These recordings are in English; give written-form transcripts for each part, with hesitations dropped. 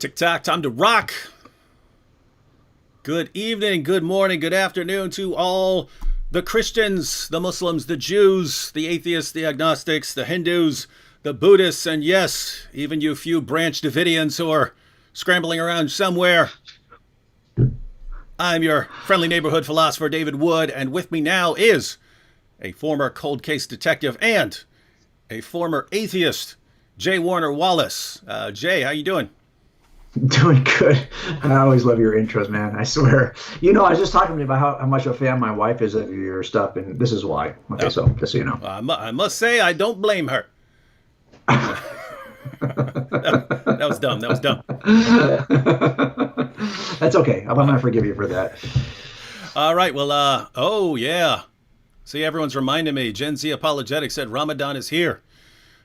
Tick-tock, time to rock. Good evening, good morning, good afternoon to all the Christians, the Muslims, the Jews, the atheists, the agnostics, the Hindus, the Buddhists, and yes, even you few branch Davidians who are scrambling around somewhere. I'm your friendly neighborhood philosopher, David Wood, and with me now is a former cold case detective and a former atheist, Jay Warner Wallace. Jay, how you doing? Doing good. I always love your intros, man. I swear. I was just talking to me about how much of a fan my wife is of your stuff, and this is why. Okay, so just so you know. I must say, I don't blame her. that was dumb. That was dumb. That's okay. I'm going to forgive you for that. All right. Well, oh, yeah. See, everyone's reminding me. Gen Z Apologetics said Ramadan is here.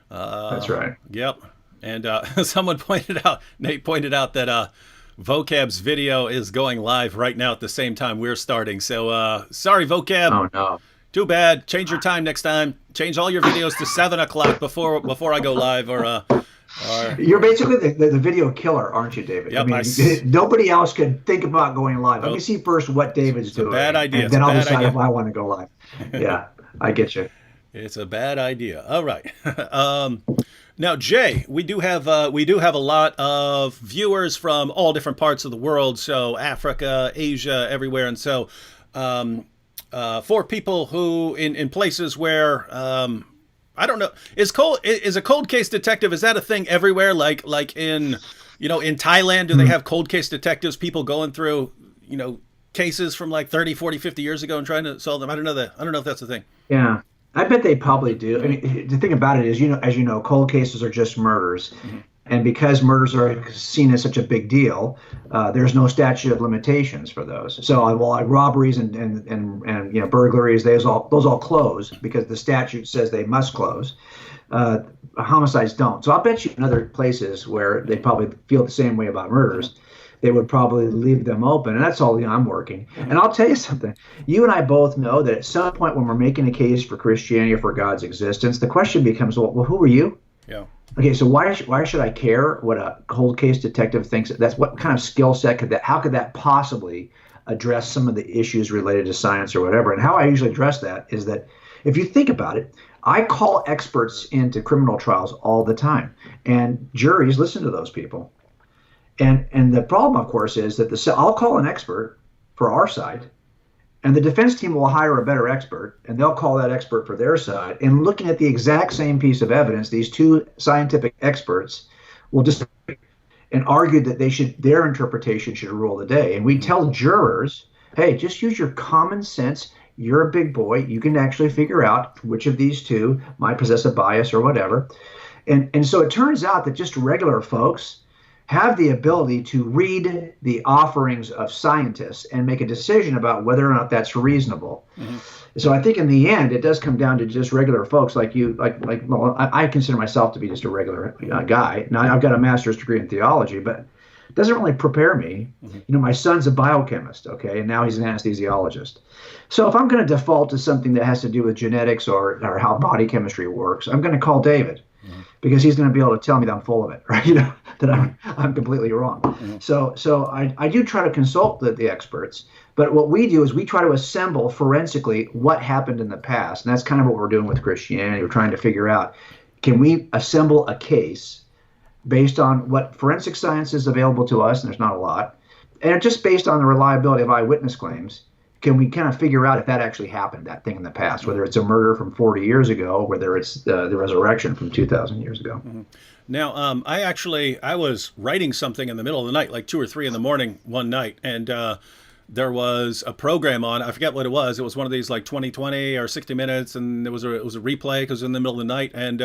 That's right. Yep. And someone Nate pointed out that Vocab's video is going live right now at the same time we're starting. So sorry, Vocab. Oh, no. Too bad. Change your time next time. Change all your videos to 7 o'clock before I go live. Or You're basically the video killer, aren't you, David? Yep, I mean, nobody else could think about going live. Let me see first what David's doing. Bad idea. And then I'll decide if I want to go live. Yeah, I get you. It's a bad idea. All right. Now, Jay, we do have a lot of viewers from all different parts of the world. So Africa, Asia, everywhere. And so for people who in places where I don't know, is a cold case detective, is that a thing everywhere? Like in Thailand, do they have cold case detectives, people going through, cases from like 30, 40, 50 years ago and trying to solve them? I don't know if that's a thing. Yeah. I bet they probably do. I mean, the thing about it is, as you know, cold cases are just murders. Mm-hmm. And because murders are seen as such a big deal, there's no statute of limitations for those. So, like robberies and burglaries, those all close because the statute says they must close. Homicides don't. So I'll bet you in other places where they probably feel the same way about murders, they would probably leave them open. And that's all I'm working. And I'll tell you something. You and I both know that at some point when we're making a case for Christianity or for God's existence, the question becomes, well, who are you? Yeah. Okay, so why should I care what a cold case detective thinks? That's what kind of skill set how could that possibly address some of the issues related to science or whatever? And how I usually address that is that if you think about it, I call experts into criminal trials all the time, and juries listen to those people. And the problem, of course, is that I'll call an expert for our side, and the defense team will hire a better expert, and they'll call that expert for their side. And looking at the exact same piece of evidence, these two scientific experts will disagree and argue that their interpretation should rule the day. And we tell jurors, hey, just use your common sense. You're a big boy. You can actually figure out which of these two might possess a bias or whatever. And so it turns out that just regular folks have the ability to read the offerings of scientists and make a decision about whether or not that's reasonable. Mm-hmm. So I think in the end, it does come down to just regular folks like you. Well, I consider myself to be just a regular guy. Now, I've got a master's degree in theology, but it doesn't really prepare me. Mm-hmm. My son's a biochemist, okay, and now he's an anesthesiologist. So if I'm going to default to something that has to do with genetics or how body chemistry works, I'm going to call David. Mm-hmm. Because he's going to be able to tell me that I'm full of it, right? That I'm completely wrong. Mm-hmm. So I do try to consult the experts, but what we do is we try to assemble forensically what happened in the past, and that's kind of what we're doing with Christianity. We're trying to figure out, can we assemble a case based on what forensic science is available to us, and there's not a lot, and just based on the reliability of eyewitness claims, can we kind of figure out if that actually happened, that thing in the past, whether it's a murder from 40 years ago, whether it's the resurrection from 2,000 years ago. Mm-hmm. Now, I was writing something in the middle of the night, like 2 or 3 in the morning one night, and there was a program on. I forget what it was. It was one of these like 2020 or 60 Minutes, and it was a replay because it was in the middle of the night, and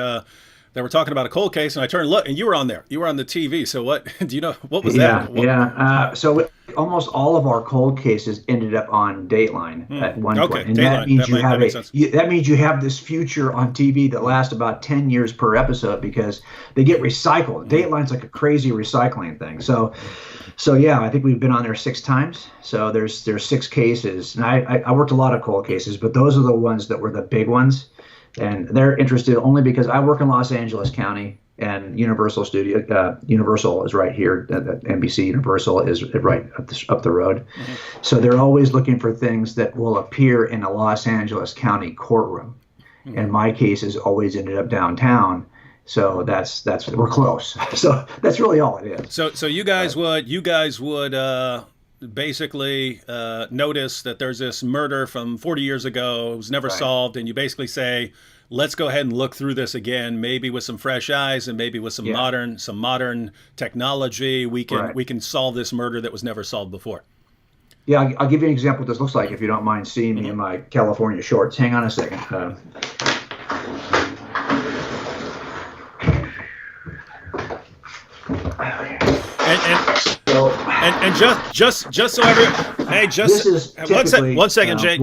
they were talking about a cold case, and I turned and looked, and you were on there. You were on the TV. So what do you know? What was that? So almost all of our cold cases ended up on Dateline at one point, and that means that means you have this future on TV that lasts about 10 years per episode because they get recycled. Dateline's like a crazy recycling thing. So yeah, I think we've been on there 6 times. So there's 6 cases, and I worked a lot of cold cases, but those are the ones that were the big ones. And they're interested only because I work in Los Angeles County, and Universal is right here. NBC Universal is right up the road. Mm-hmm. So they're always looking for things that will appear in a Los Angeles County courtroom. Mm-hmm. And my case has always ended up downtown. So that's we're close. So that's really all it is. So you guys would basically notice that there's this murder from 40 years ago. It was never solved, and you basically say, let's go ahead and look through this again, maybe with some fresh eyes and maybe with some modern technology. We can solve this murder that was never solved before. Yeah, I'll give you an example of what this looks like if you don't mind seeing me in my California shorts. Hang on a second. And just so everyone, hey, just one second, Jay,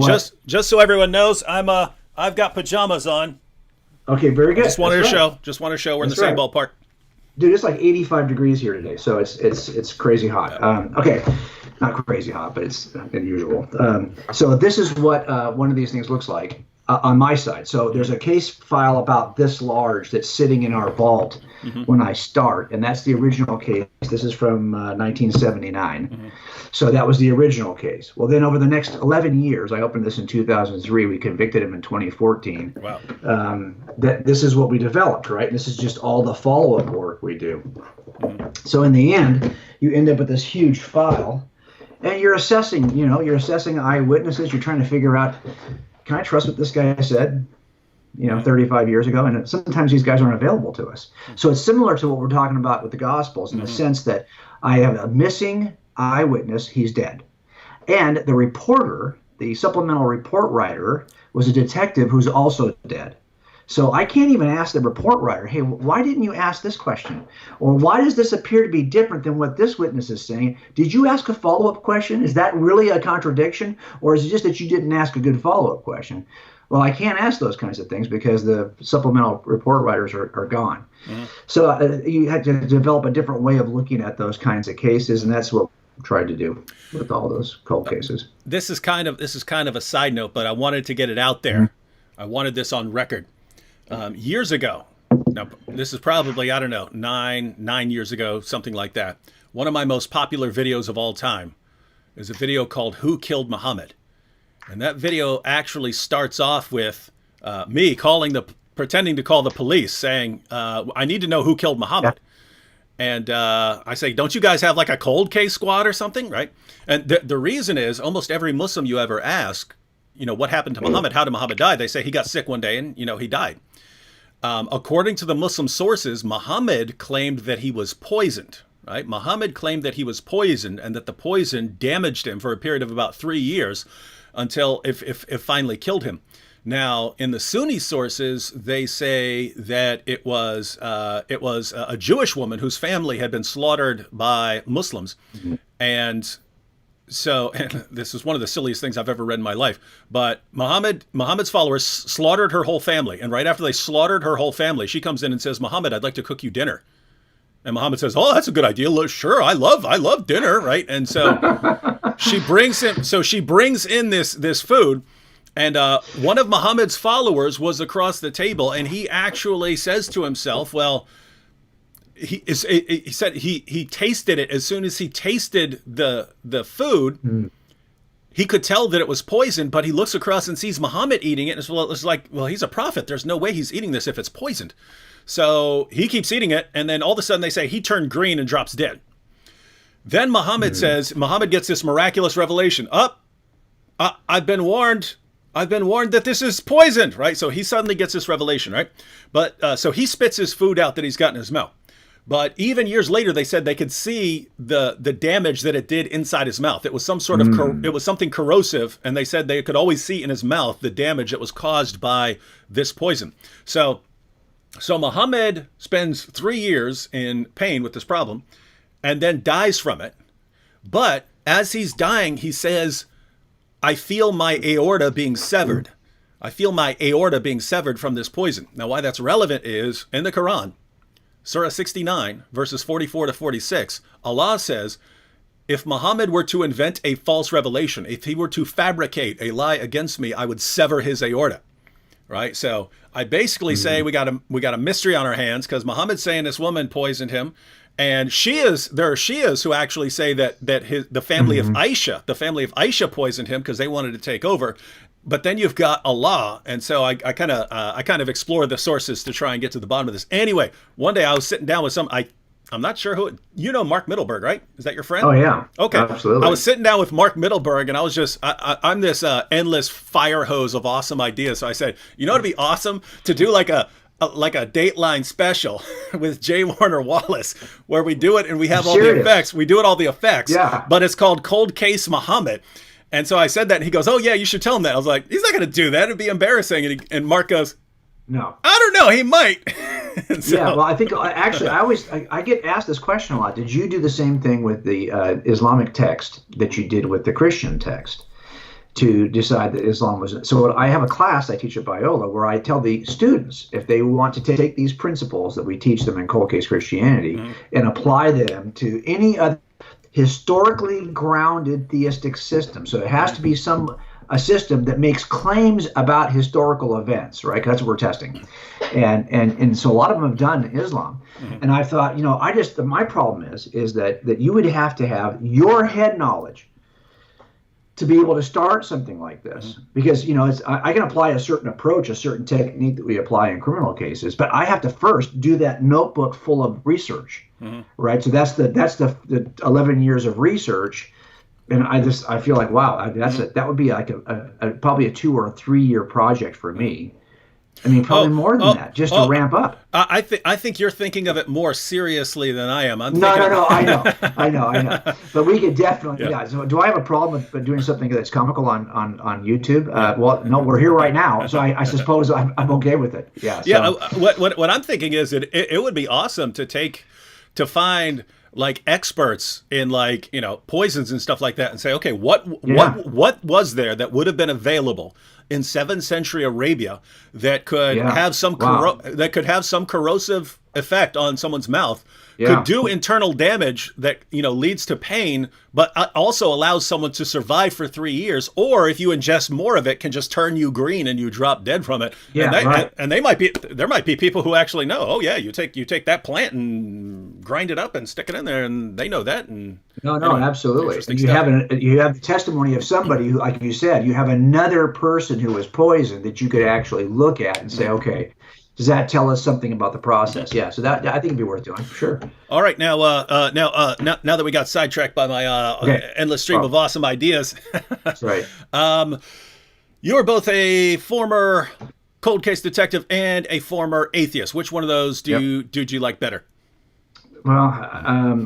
just so everyone knows, I've got pajamas on. Okay, very good. Just wanted to show we're in the same ballpark. Dude, it's like 85 degrees here today, so it's crazy hot. Okay, not crazy hot, but it's unusual. So this is what one of these things looks like on my side. So there's a case file about this large that's sitting in our vault when I start, and that's the original case. This is from 1979. So that was the original case. Well, then over the next 11 years, I opened this in 2003. We convicted him in 2014. Wow. This is what we developed, right? This is just all the follow-up work we do. So in the end, you end up with this huge file, and you're assessing eyewitnesses. You're trying to figure out, can I trust what this guy said, 35 years ago? And sometimes these guys aren't available to us. So it's similar to what we're talking about with the Gospels in the sense that I have a missing eyewitness. He's dead. And the reporter, the supplemental report writer, was a detective who's also dead. So I can't even ask the report writer, hey, why didn't you ask this question? Or why does this appear to be different than what this witness is saying? Did you ask a follow-up question? Is that really a contradiction? Or is it just that you didn't ask a good follow-up question? Well, I can't ask those kinds of things because the supplemental report writers are gone. So you had to develop a different way of looking at those kinds of cases, and that's what we tried to do with all those cold cases. This is kind of a side note, but I wanted to get it out there. I wanted this on record. Years ago, now this is probably, I don't know, nine years ago, something like that. One of my most popular videos of all time is a video called "Who Killed Muhammad?" And that video actually starts off with me pretending to call the police, saying, "I need to know who killed Muhammad." And I say, "Don't you guys have like a cold case squad or something, right?" And the reason is, almost every Muslim you ever ask, what happened to Muhammad? How did Muhammad die? They say he got sick one day and he died. According to the Muslim sources, Muhammad claimed that he was poisoned, right? Muhammad claimed that he was poisoned and that the poison damaged him for a period of about 3 years until it finally killed him. Now, in the Sunni sources, they say that it was a Jewish woman whose family had been slaughtered by Muslims. And so, and this is one of the silliest things I've ever read in my life, but Muhammad's followers slaughtered her whole family. And right after they slaughtered her whole family, she comes in and says, "Muhammad, I'd like to cook you dinner." And Muhammad says, "Oh, that's a good idea. Sure, I love dinner," right? And so she brings in this food, and one of Muhammad's followers was across the table, and he actually says to himself, well, he said he tasted it. As soon as he tasted the food, he could tell that it was poison, but he looks across and sees Muhammad eating it. And it's like, well, he's a prophet. There's no way he's eating this if it's poisoned. So he keeps eating it, and then all of a sudden they say he turned green and drops dead. Then Muhammad gets this miraculous revelation. I've been warned that this is poisoned, right? So he suddenly gets this revelation, right? But so he spits his food out that he's got in his mouth. But even years later, they said they could see the damage that it did inside his mouth. It was some sort of it was something corrosive, and they said they could always see in his mouth the damage that was caused by this poison. So Muhammad spends 3 years in pain with this problem, and then dies from it. But as he's dying, he says, "I feel my aorta being severed. I feel my aorta being severed from this poison." Now, why that's relevant is in the Quran, Surah 69, verses 44 to 46, Allah says, if Muhammad were to invent a false revelation, if he were to fabricate a lie against me, I would sever his aorta, right? So I basically say we got a mystery on our hands because Muhammad's saying this woman poisoned him, and there are Shias who actually say that the family of Aisha poisoned him because they wanted to take over. But then you've got Allah, and so I kind of explore the sources to try and get to the bottom of this. Anyway, one day I was sitting down with I'm not sure who, Mark Middleberg, right? Is that your friend? Oh yeah. Okay. Absolutely. I was sitting down with Mark Middleberg, and I was just, I'm this endless fire hose of awesome ideas. So I said, it'd be awesome to do like a Dateline special with J. Warner Wallace, where we do it and we have all the effects. We do it all the effects. Yeah. But it's called Cold Case Muhammad. And so I said that, and he goes, "Oh yeah, you should tell him that." I was like, "He's not going to do that. It'd be embarrassing." And Mark goes, "No, I don't know. He might." So, yeah, well, I think actually, I get asked this question a lot. Did you do the same thing with the Islamic text that you did with the Christian text to decide that Islam was? So I have a class I teach at Biola where I tell the students if they want to take these principles that we teach them in Cold Case Christianity and apply them to any other historically grounded theistic system. So it has to be a system that makes claims about historical events, right? 'Cause that's what we're testing. And so a lot of them have done Islam. And I thought, my problem is that you would have to have your head knowledge to be able to start something like this, because I can apply a certain approach, a certain technique that we apply in criminal cases, but I have to first do that notebook full of research, right? So that's the 11 years of research, and I feel like wow, that would be like probably a 2 or a 3 year project for me. I mean, probably more than that, just to ramp up. I think you're thinking of it more seriously than I am. No, I know. But we could definitely, yeah. So do I have a problem with doing something that's comical on YouTube? Well, no, we're here right now, so I suppose I'm okay with it. Yeah. So. Yeah. What I'm thinking is it would be awesome to find like experts in poisons and stuff like that, and say, okay, what was there that would have been available in 7th century Arabia that could have some corrosive effect on someone's mouth, could do internal damage that leads to pain, but also allows someone to survive for 3 years, or if you ingest more of it, can just turn you green and you drop dead from it. And there might be people who actually know. Oh yeah, you take that plant and grind it up and stick it in there, and they know that. And no, absolutely. You have the testimony of somebody who, like you said, you have another person who was poisoned that you could actually look at and say, okay, does that tell us something about the process? Yeah, so that I think it'd be worth doing, sure. All right, now that we got sidetracked by my endless stream of awesome ideas, that's right. You're both a former cold case detective and a former atheist. Which one of those did you like better? Well,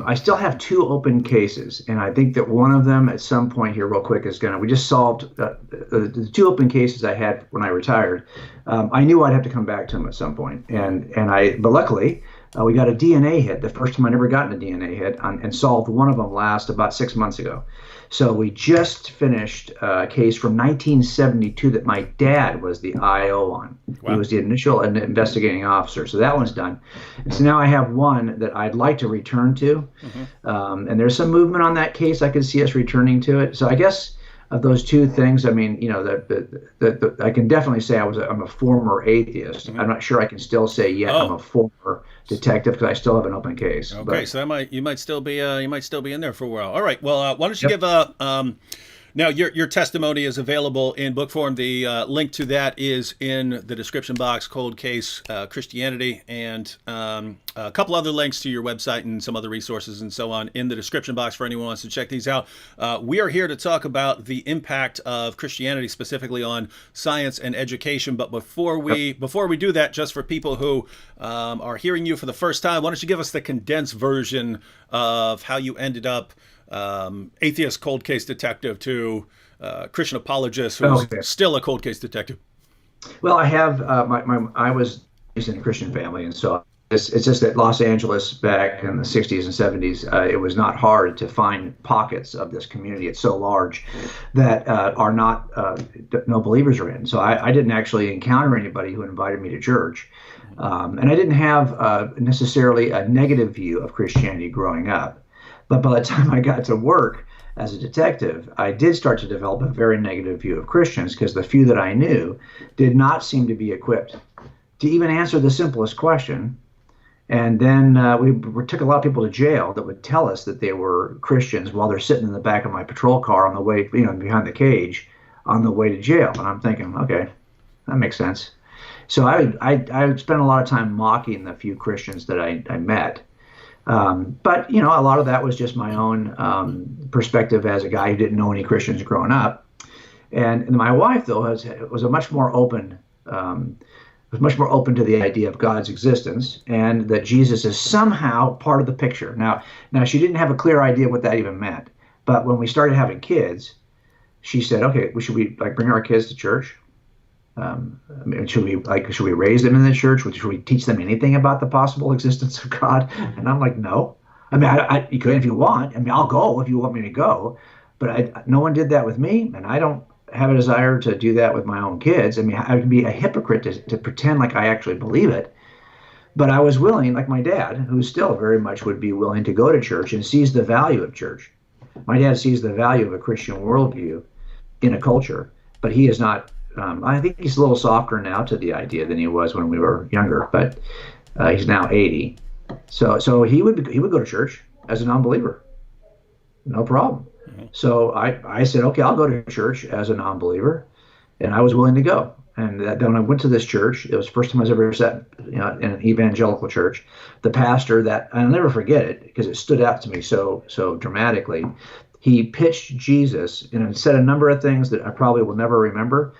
I still have 2 open cases, and I think that one of them at some point here real quick is we just solved the 2 open cases I had when I retired. I knew I'd have to come back to them at some point, but luckily we got a DNA hit, the first time I'd ever gotten a DNA hit, and solved one of them about 6 months ago. So we just finished a case from 1972 that my dad was the IO on. Wow. He was the initial investigating officer. So that one's done. And so now I have one that I'd like to return to. And there's some movement on that case. I could see us returning to it. So I guess of those 2 things, I mean, I can definitely say I'm a former atheist. I'm not sure I can still say I'm a former detective because I still have an open case. Okay, so you might still be in there for a while. All right. Well, why don't you give now your testimony is available in book form. The link to that is in the description box. Cold Case Christianity, and a couple other links to your website and some other resources and so on in the description box for anyone who wants to check these out. We are here to talk about the impact of Christianity specifically on science and education. But before we do that, just for people who are hearing you for the first time, why don't you give us the condensed version of how you ended up atheist cold case detective to Christian apologist who's still a cold case detective? Well, I have I was raised in a Christian family, and so it's just that Los Angeles back in the 60s and 70s, it was not hard to find pockets of this community. It's so large that are not no believers are in. So I didn't actually encounter anybody who invited me to church. And I didn't have necessarily a negative view of Christianity growing up. But by the time I got to work as a detective, I did start to develop a very negative view of Christians because the few that I knew did not seem to be equipped to even answer the simplest question. And then we took a lot of people to jail that would tell us that they were Christians while they're sitting in the back of my patrol car on the way, behind the cage on the way to jail. And I'm thinking, okay, that makes sense. So I spent a lot of time mocking the few Christians that I met. But, a lot of that was just my own perspective as a guy who didn't know any Christians growing up. And my wife, though, was a much more open was much more open to the idea of God's existence and that Jesus is somehow part of the picture. Now she didn't have a clear idea what that even meant. But when we started having kids, she said, okay, should we bring our kids to church? Should we raise them in the church? Should we teach them anything about the possible existence of God? And I'm like, no. You could if you want. I'll go if you want me to go. But no one did that with me, and I don't have a desire to do that with my own kids. I would be a hypocrite to pretend like I actually believe it. But I was willing, like my dad, who still very much would be willing to go to church and sees the value of church. My dad sees the value of a Christian worldview in a culture, but he is not. I think he's a little softer now to the idea than he was when we were younger, but he's now 80. So he would go to church as a non-believer, no problem. Mm-hmm. So I said, okay, I'll go to church as a non-believer, and I was willing to go. And when I went to this church, it was the first time I was ever sat in an evangelical church. The pastor, that I'll never forget it because it stood out to me so dramatically. He pitched Jesus and said a number of things that I probably will never remember.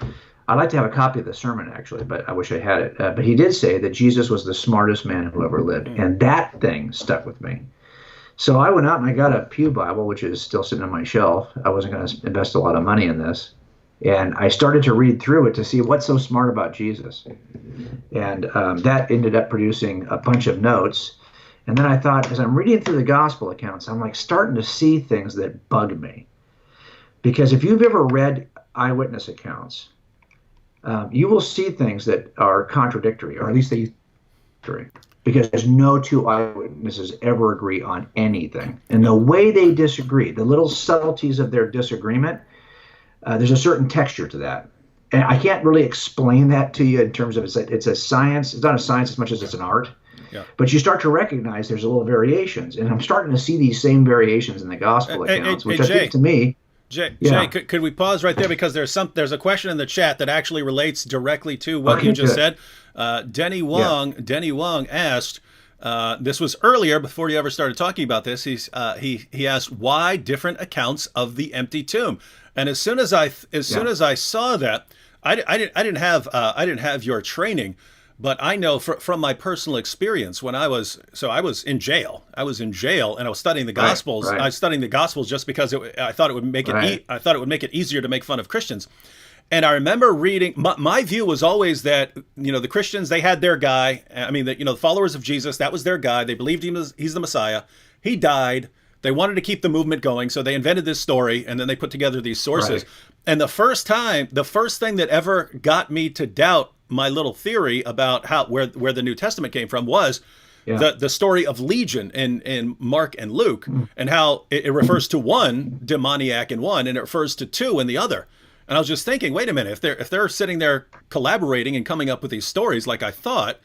I'd like to have a copy of the sermon, actually, but I wish I had it. But he did say that Jesus was the smartest man who ever lived. And that thing stuck with me. So I went out and I got a Pew Bible, which is still sitting on my shelf. I wasn't going to invest a lot of money in this. And I started to read through it to see what's so smart about Jesus. And that ended up producing a bunch of notes. And then I thought, as I'm reading through the gospel accounts, I'm starting to see things that bug me. Because if you've ever read eyewitness accounts, you will see things that are contradictory, or at least they are, because there's no two eyewitnesses ever agree on anything. And the way they disagree, the little subtleties of their disagreement, there's a certain texture to that. And I can't really explain that to you in terms of it's a science. It's not a science as much as it's an art. Yeah. But you start to recognize there's a little variations. And I'm starting to see these same variations in the gospel accounts, which I think to me... Jay, could we pause right there, because there's a question in the chat that actually relates directly to what you just said. Denny Wong asked, this was earlier before you ever started talking about this. He asked, why different accounts of the empty tomb? And as soon as I saw that, I didn't have your training. But I know from my personal experience when I was in jail. I was in jail and I was studying the Gospels. Right. I was studying the Gospels just because I thought it would make it. I thought it would make it easier to make fun of Christians. And I remember reading. My view was always that the Christians, they had their guy. The followers of Jesus, that was their guy. They believed he's the Messiah. He died. They wanted to keep the movement going, so they invented this story, and then they put together these sources. Right. And the first thing that ever got me to doubt my little theory about where the New Testament came from was the story of Legion in Mark and Luke, and how it refers to one demoniac in one, and it refers to two in the other. And I was just thinking, wait a minute, if they're sitting there collaborating and coming up with these stories like I thought,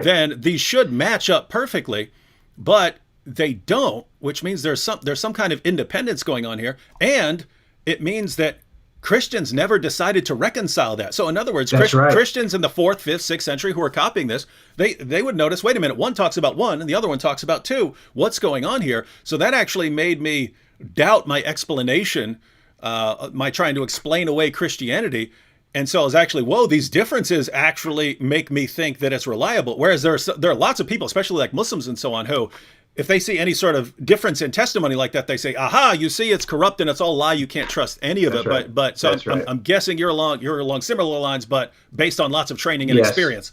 then these should match up perfectly, but they don't, which means there's some kind of independence going on here, and it means that Christians never decided to reconcile that. So in other words, Christians in the 4th, 5th, 6th century who are copying this, they would notice, wait a minute, one talks about one and the other one talks about two. What's going on here? So that actually made me doubt my explanation, my trying to explain away Christianity. And so I was actually, whoa, these differences actually make me think that it's reliable. Whereas there are lots of people, especially like Muslims and so on, who, if they see any sort of difference in testimony like that, they say, aha, you see, it's corrupt and it's all lie. You can't trust any of it. Right. But so I'm guessing you're along similar lines, but based on lots of training and experience.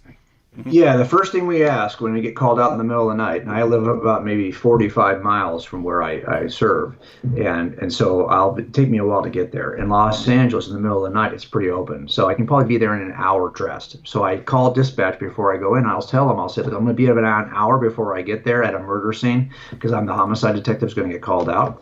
Yeah, the first thing we ask when we get called out in the middle of the night, and I live about maybe 45 miles from where I serve, and so take me a while to get there. In Los Angeles, in the middle of the night, it's pretty open, so I can probably be there in an hour dressed. So I call dispatch before I go in. I'll tell them, I'll say, look, I'm going to be about an hour before I get there at a murder scene because I'm the homicide detective who's going to get called out.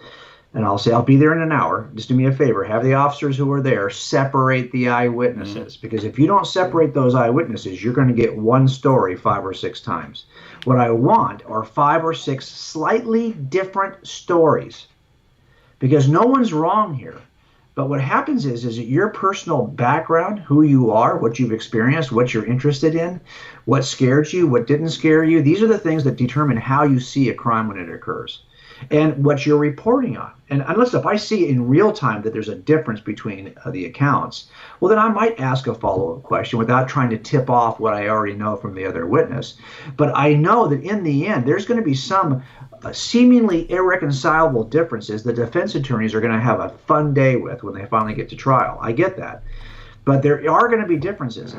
And I'll say, I'll be there in an hour. Just do me a favor. Have the officers who are there separate the eyewitnesses. Because if you don't separate those eyewitnesses, you're going to get one story 5 or 6 times. What I want are 5 or 6 slightly different stories. Because no one's wrong here. But what happens is that your personal background, who you are, what you've experienced, what you're interested in, what scared you, what didn't scare you, these are the things that determine how you see a crime when it occurs. And what you're reporting on. And unless if I see in real time that there's a difference between the accounts, well, then I might ask a follow-up question without trying to tip off what I already know from the other witness. But I know that in the end, there's going to be some seemingly irreconcilable differences the defense attorneys are going to have a fun day with when they finally get to trial. I get that. But there are going to be differences.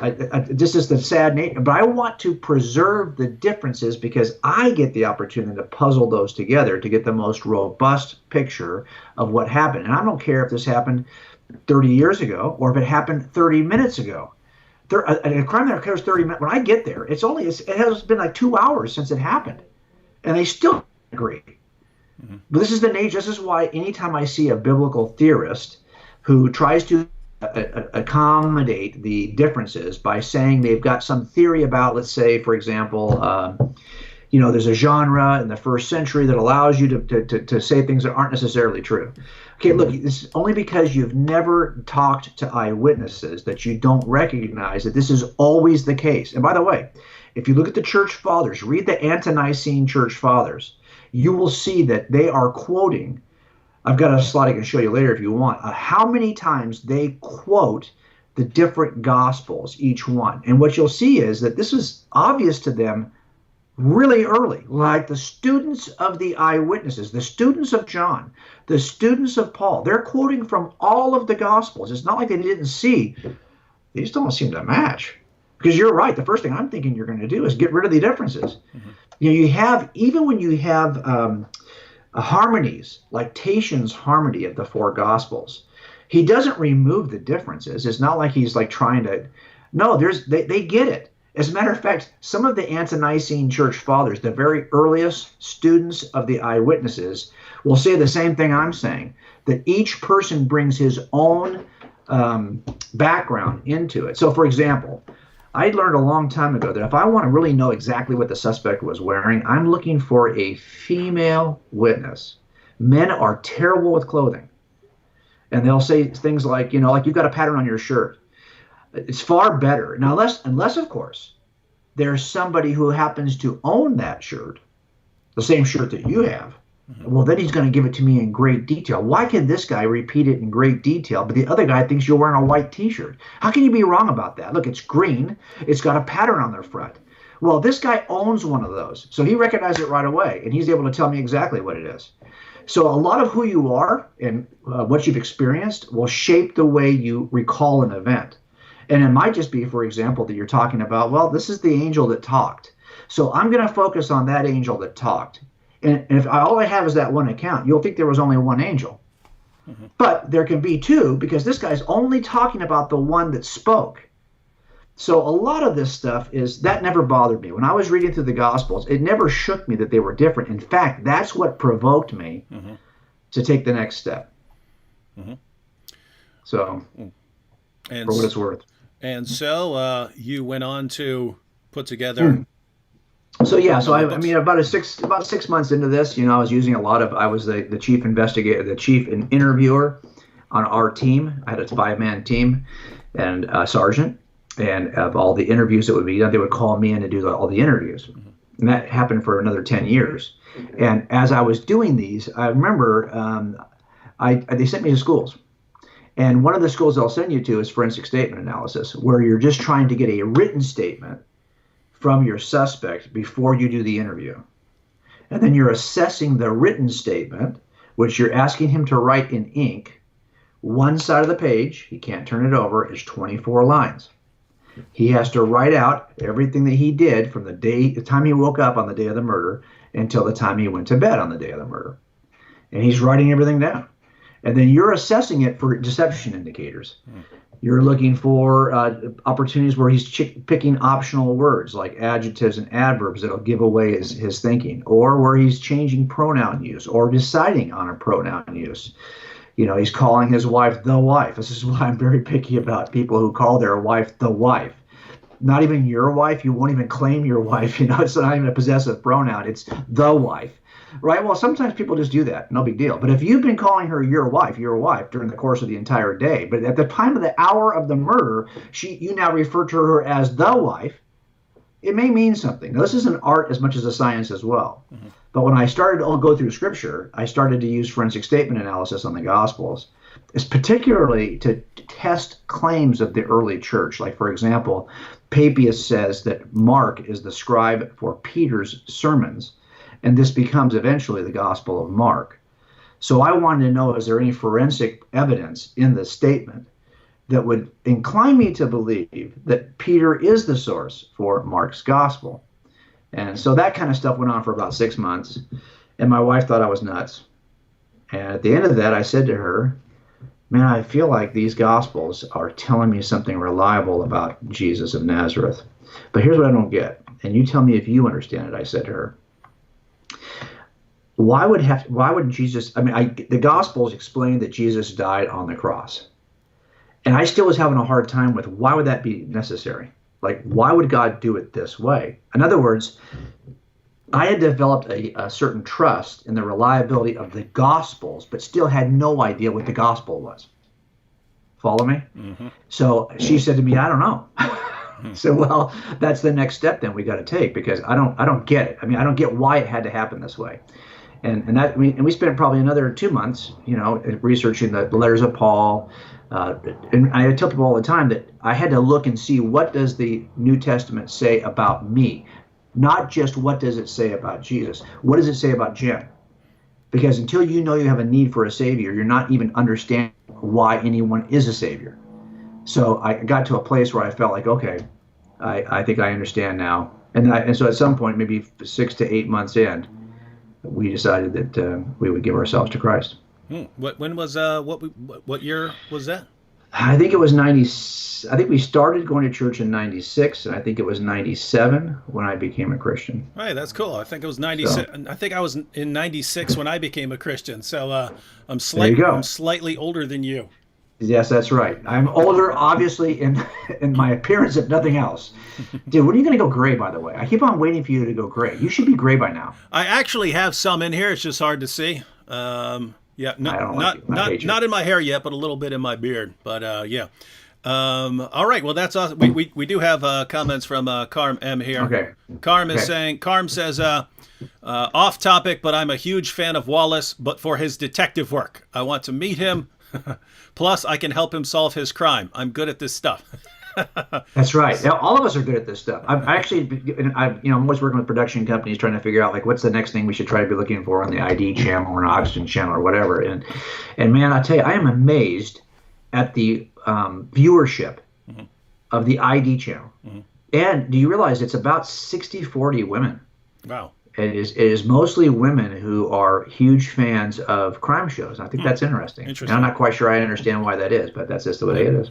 This is the sad nature. But I want to preserve the differences because I get the opportunity to puzzle those together to get the most robust picture of what happened. And I don't care if this happened 30 years ago or if it happened 30 minutes ago. A crime that occurs 30 minutes, when I get there, it has been like 2 hours since it happened. And they still agree. Mm-hmm. But this is the nature. This is why anytime I see a biblical theorist who tries to accommodate the differences by saying they've got some theory about, let's say, for example, there's a genre in the first century that allows you to say things that aren't necessarily true. Okay, look, this is only because you've never talked to eyewitnesses that you don't recognize that this is always the case. And by the way, if you look at the church fathers, read the ante-Nicene church fathers, you will see that they are quoting. I've got a slide I can show you later if you want, how many times they quote the different gospels, each one. And what you'll see is that this is obvious to them really early, like the students of the eyewitnesses, the students of John, the students of Paul. They're quoting from all of the gospels. It's not like they didn't see. They just don't seem to match. Because you're right. The first thing I'm thinking you're going to do is get rid of the differences. Mm-hmm. You have, even when you have harmonies, like Tatian's harmony of the 4 Gospels. He doesn't remove the differences. It's not like he's like trying to. No, they get it. As a matter of fact, some of the ante-Nicene church fathers, the very earliest students of the eyewitnesses, will say the same thing I'm saying, that each person brings his own background into it. So, for example, I learned a long time ago that if I want to really know exactly what the suspect was wearing, I'm looking for a female witness. Men are terrible with clothing. And they'll say things like, like you've got a pattern on your shirt. It's far better. Now, unless of course, there's somebody who happens to own that shirt, the same shirt that you have. Well, then he's going to give it to me in great detail. Why can this guy repeat it in great detail, but the other guy thinks you're wearing a white T-shirt? How can you be wrong about that? Look, it's green. It's got a pattern on their front. Well, this guy owns one of those, so he recognized it right away, and he's able to tell me exactly what it is. So a lot of who you are and what you've experienced will shape the way you recall an event. And it might just be, for example, that you're talking about, well, this is the angel that talked. So I'm going to focus on that angel that talked. And if all I have is that one account, you'll think there was only one angel. Mm-hmm. But there can be 2 because this guy's only talking about the one that spoke. So a lot of this stuff that never bothered me. When I was reading through the Gospels, it never shook me that they were different. In fact, that's what provoked me to take the next step. Mm-hmm. So, for what it's worth. And so you went on to put together... So I mean, about 6 months into this, I was using I was the chief investigator, the chief interviewer on our team. I had a 5-man team and a sergeant, and of all the interviews that would be done, they would call me in to do all the interviews. Mm-hmm. And that happened for another 10 years. And as I was doing these, I remember they sent me to schools. And one of the schools they'll send you to is forensic statement analysis, where you're just trying to get a written statement from your suspect before you do the interview. And then you're assessing the written statement, which you're asking him to write in ink. One side of the page, he can't turn it over, is 24 lines. He has to write out everything that he did from the time he woke up on the day of the murder until the time he went to bed on the day of the murder. And he's writing everything down. And then you're assessing it for deception indicators. You're looking for opportunities where he's picking optional words like adjectives and adverbs that'll give away his thinking, or where he's changing pronoun use or deciding on a pronoun use. He's calling his wife the wife. This is why I'm very picky about people who call their wife the wife. Not even your wife. You won't even claim your wife. It's not even a possessive pronoun. It's the wife. Right? Well, sometimes people just do that. No big deal. But if you've been calling her your wife during the course of the entire day, but at the time of the hour of the murder, you now refer to her as the wife, it may mean something. Now, this is an art as much as a science as well. Mm-hmm. But when I started to go through Scripture, I started to use forensic statement analysis on the Gospels. It's particularly to test claims of the early church. Like, for example, Papias says that Mark is the scribe for Peter's sermons, and this becomes eventually the Gospel of Mark. So I wanted to know, is there any forensic evidence in the statement that would incline me to believe that Peter is the source for Mark's Gospel? And so that kind of stuff went on for about 6 months, and my wife thought I was nuts. And at the end of that, I said to her, man, I feel like these Gospels are telling me something reliable about Jesus of Nazareth. But here's what I don't get, and you tell me if you understand it, I said to her. Why would Jesus, the Gospels explain that Jesus died on the cross. And I still was having a hard time with why would that be necessary? Like, why would God do it this way? In other words, I had developed a certain trust in the reliability of the Gospels, but still had no idea what the Gospel was. Follow me? Mm-hmm. So she said to me, I don't know. So, well, that's the next step then we got to take, because I don't get it. I don't get why it had to happen this way. And we spent probably another 2 months, researching the letters of Paul. And I tell people all the time that I had to look and see, what does the New Testament say about me? Not just what does it say about Jesus. What does it say about Jim? Because until you know you have a need for a Savior, you're not even understanding why anyone is a Savior. So I got to a place where I felt like, okay, I think I understand now. And so at some point, maybe 6 to 8 months in, we decided that we would give ourselves to Christ. When was what year was that? I think it was 90. I think we started going to church in 96, and I think it was 97 when I became a Christian. Right, that's cool. I think it was 96. So, I think I was in 96 when I became a Christian. So I'm slightly older than you. Yes, that's right. I'm older, obviously, in my appearance, if nothing else. Dude, when are you going to go gray, by the way? I keep on waiting for you to go gray. You should be gray by now. I actually have some in here. It's just hard to see. Yeah, not in my hair yet, but a little bit in my beard. But yeah. All right. Well, that's awesome. We do have comments from Carm M here. Okay. Carm says, off topic, but I'm a huge fan of Wallace, but for his detective work. I want to meet him. Plus, I can help him solve his crime. I'm good at this stuff. That's right. Now, all of us are good at this stuff. I'm always working with production companies trying to figure out, like, what's the next thing we should try to be looking for on the ID channel or an Oxygen channel or whatever. And man, I tell you, I am amazed at the viewership mm-hmm. of the ID channel. Mm-hmm. And do you realize it's about 60-40 women? Wow. It is mostly women who are huge fans of crime shows. I think that's interesting. And I'm not quite sure I understand why that is, but that's just the way it is.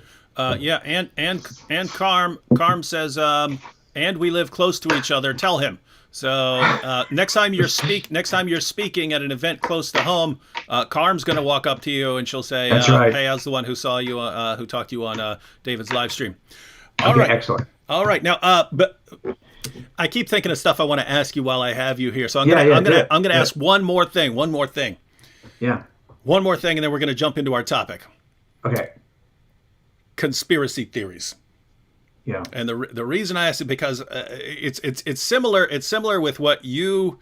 Yeah, and Carm says, and we live close to each other. Tell him. So next time you're speaking at an event close to home, Carm's going to walk up to you and she'll say, that's right. "Hey, I was the one who saw you, who talked to you on David's live stream." All right, excellent. All right, now, but I keep thinking of stuff I want to ask you while I have you here. So I'm gonna ask one more thing. Yeah. One more thing, and then we're gonna jump into our topic. Okay. Conspiracy theories. Yeah. And the reason I asked it because it's similar. It's similar with what you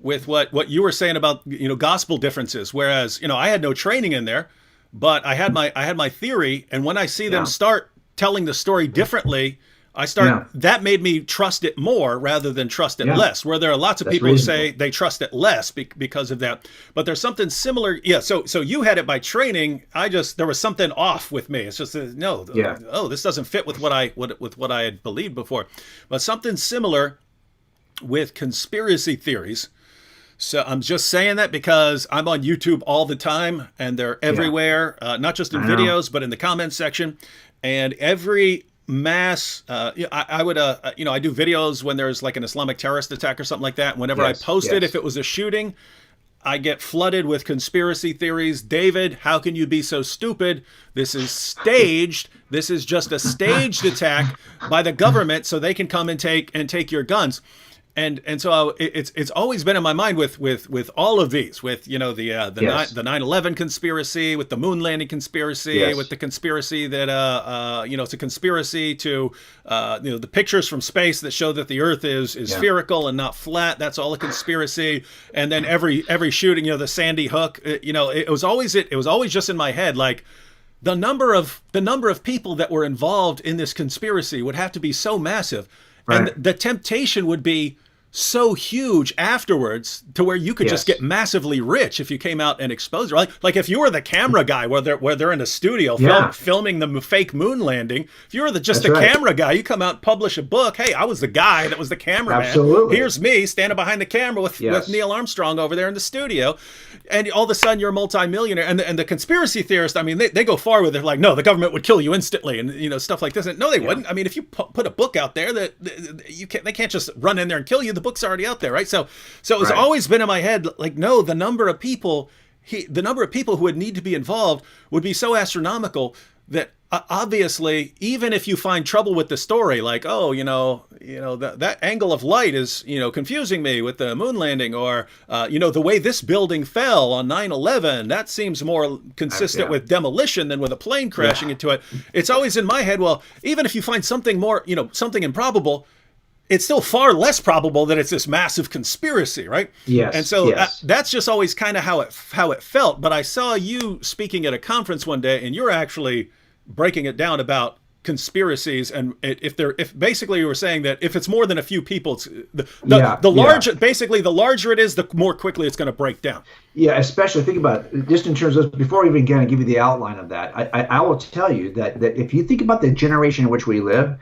were saying about gospel differences. Whereas I had no training in there, but I had my theory, and when I see them start telling the story differently, Yeah. That made me trust it more rather than trust it Yeah. less, where there are lots of That's people who reasonable. say they trust it less because of that. But there's something similar. Yeah. So you had it by training. There was something off with me. It's just, no, Yeah. oh, this doesn't fit with what I had believed before. But something similar with conspiracy theories. So I'm just saying that because I'm on YouTube all the time and they're everywhere, not just in I know. videos, but in the comments section. And every mass, I would, I do videos when there's like an Islamic terrorist attack or something like that. Whenever I Yes. post it, Yes. if it was a shooting, I get flooded with conspiracy theories. David, how can you be so stupid? This is staged. This is just a staged attack by the government so they can come and take your guns. And so it's always been in my mind with all of these, with the Yes. the 9/11 conspiracy, with the moon landing conspiracy, Yes. with the conspiracy that it's a conspiracy to the pictures from space that show that the Earth is spherical and not flat. That's all a conspiracy. And then every shooting, the Sandy Hook, it was always just in my head, like the number of people that were involved in this conspiracy would have to be so massive, and Right. the temptation would be so huge afterwards to where you could just Yes. get massively rich if you came out and exposed it. Like if you were the camera guy where they're in a studio Yeah. filming the fake moon landing, if you were just That's a right. camera guy, you come out and publish a book. Hey, I was the guy that was the cameraman. Absolutely. Here's me standing behind the camera with Yes. Neil Armstrong over there in the studio. And all of a sudden you're a multimillionaire. And the conspiracy theorists, I mean, they go far with it. Like, no, the government would kill you instantly and stuff like this. And no, they wouldn't. I mean, if you put a book out there, they can't just run in there and kill you. The book's already out there, right? So it's always been in my head, like, no, the number of people who would need to be involved would be so astronomical that obviously, even if you find trouble with the story, like, oh, that angle of light is, confusing me with the moon landing, or, the way this building fell on 9/11, that seems more consistent with demolition than with a plane crashing into it. It's always in my head, well, even if you find something more, something improbable, it's still far less probable that it's this massive conspiracy, right? Yes. And so Yes. that's just always kind of how it felt. But I saw you speaking at a conference one day, and you're actually breaking it down about conspiracies, and if basically you were saying that if it's more than a few people, it's basically the larger it is, the more quickly it's going to break down. Yeah, especially think about it, just in terms of, before I even kind of give you the outline of that, I will tell you that if you think about the generation in which we live,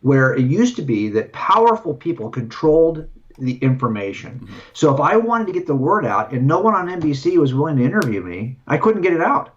where it used to be that powerful people controlled the information. Mm-hmm. So if I wanted to get the word out and no one on NBC was willing to interview me, I couldn't get it out.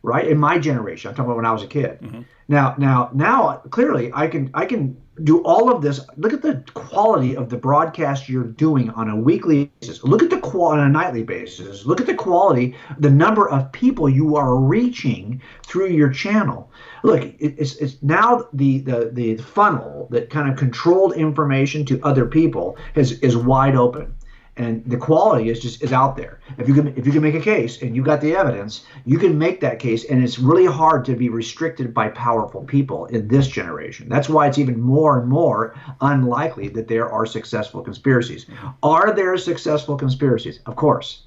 Right? In my generation, I'm talking about when I was a kid. Mm-hmm. Now, clearly, I can do all of this. Look at the quality of the broadcast you're doing on a weekly basis. Look at the quality on a nightly basis. Look at the quality, the number of people you are reaching through your channel. Look, it's now the funnel that kind of controlled information to other people is wide open. And the quality is out there. If you can make a case and you got the evidence, you can make that case, and it's really hard to be restricted by powerful people in this generation. That's why it's even more and more unlikely that there are successful conspiracies. Are there successful conspiracies? Of course.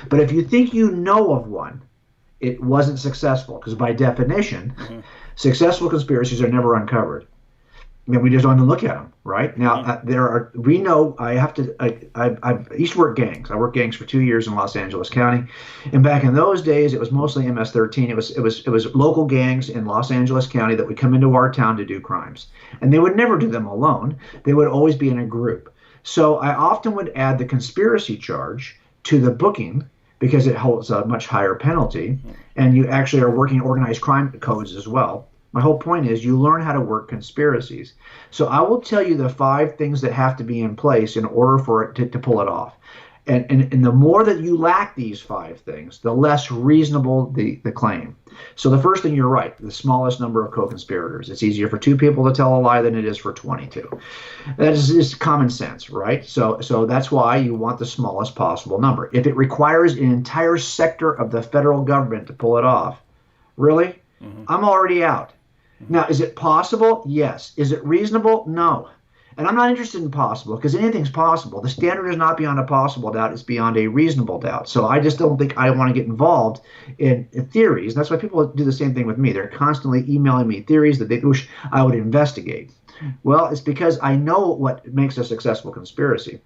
But if you think you know of one, it wasn't successful, because by definition, successful conspiracies are never uncovered. I mean, we just don't look at them, right? Now, I used to work gangs. I worked gangs for 2 years in Los Angeles County. And back in those days, it was mostly MS-13. It was local gangs in Los Angeles County that would come into our town to do crimes. And they would never do them alone. They would always be in a group. So I often would add the conspiracy charge to the booking, because it holds a much higher penalty. And you actually are working organized crime codes as well. My whole point is you learn how to work conspiracies. So I will tell you the 5 things that have to be in place in order for it to pull it off. And the more that you lack these 5 things, the less reasonable the claim. So the first thing, you're right, the smallest number of co-conspirators. It's easier for 2 people to tell a lie than it is for 22. That is just common sense, right? So that's why you want the smallest possible number. If it requires an entire sector of the federal government to pull it off, really? I'm already out. Now, is it possible? Yes. Is it reasonable? No. And I'm not interested in possible because anything's possible. The standard is not beyond a possible doubt, it's beyond a reasonable doubt. So I just don't think I want to get involved in theories. And that's why people do the same thing with me. They're constantly emailing me theories that they wish I would investigate. Well, it's because I know what makes a successful conspiracy.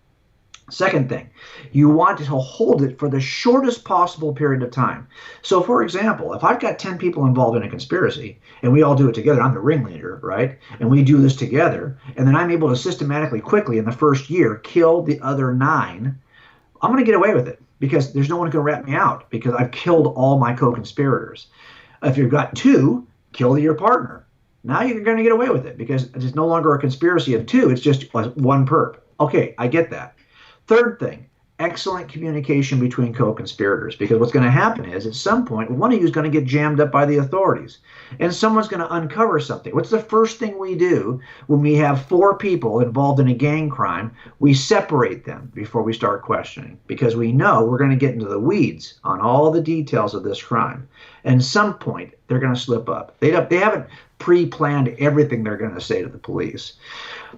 Second thing, you want to hold it for the shortest possible period of time. So, for example, if I've got 10 people involved in a conspiracy and we all do it together, I'm the ringleader, right? And we do this together, and then I'm able to systematically, quickly in the first year, kill the other 9, I'm going to get away with it because there's no one who can rat me out because I've killed all my co-conspirators. If you've got 2, kill your partner. Now you're going to get away with it because it's no longer a conspiracy of 2, it's just one perp. Okay, I get that. Third thing, excellent communication between co-conspirators, because what's going to happen is at some point, one of you is going to get jammed up by the authorities and someone's going to uncover something. What's the first thing we do when we have 4 people involved in a gang crime? We separate them before we start questioning because we know we're going to get into the weeds on all the details of this crime. And at some point, they're going to slip up. They haven't pre-planned everything they're going to say to the police.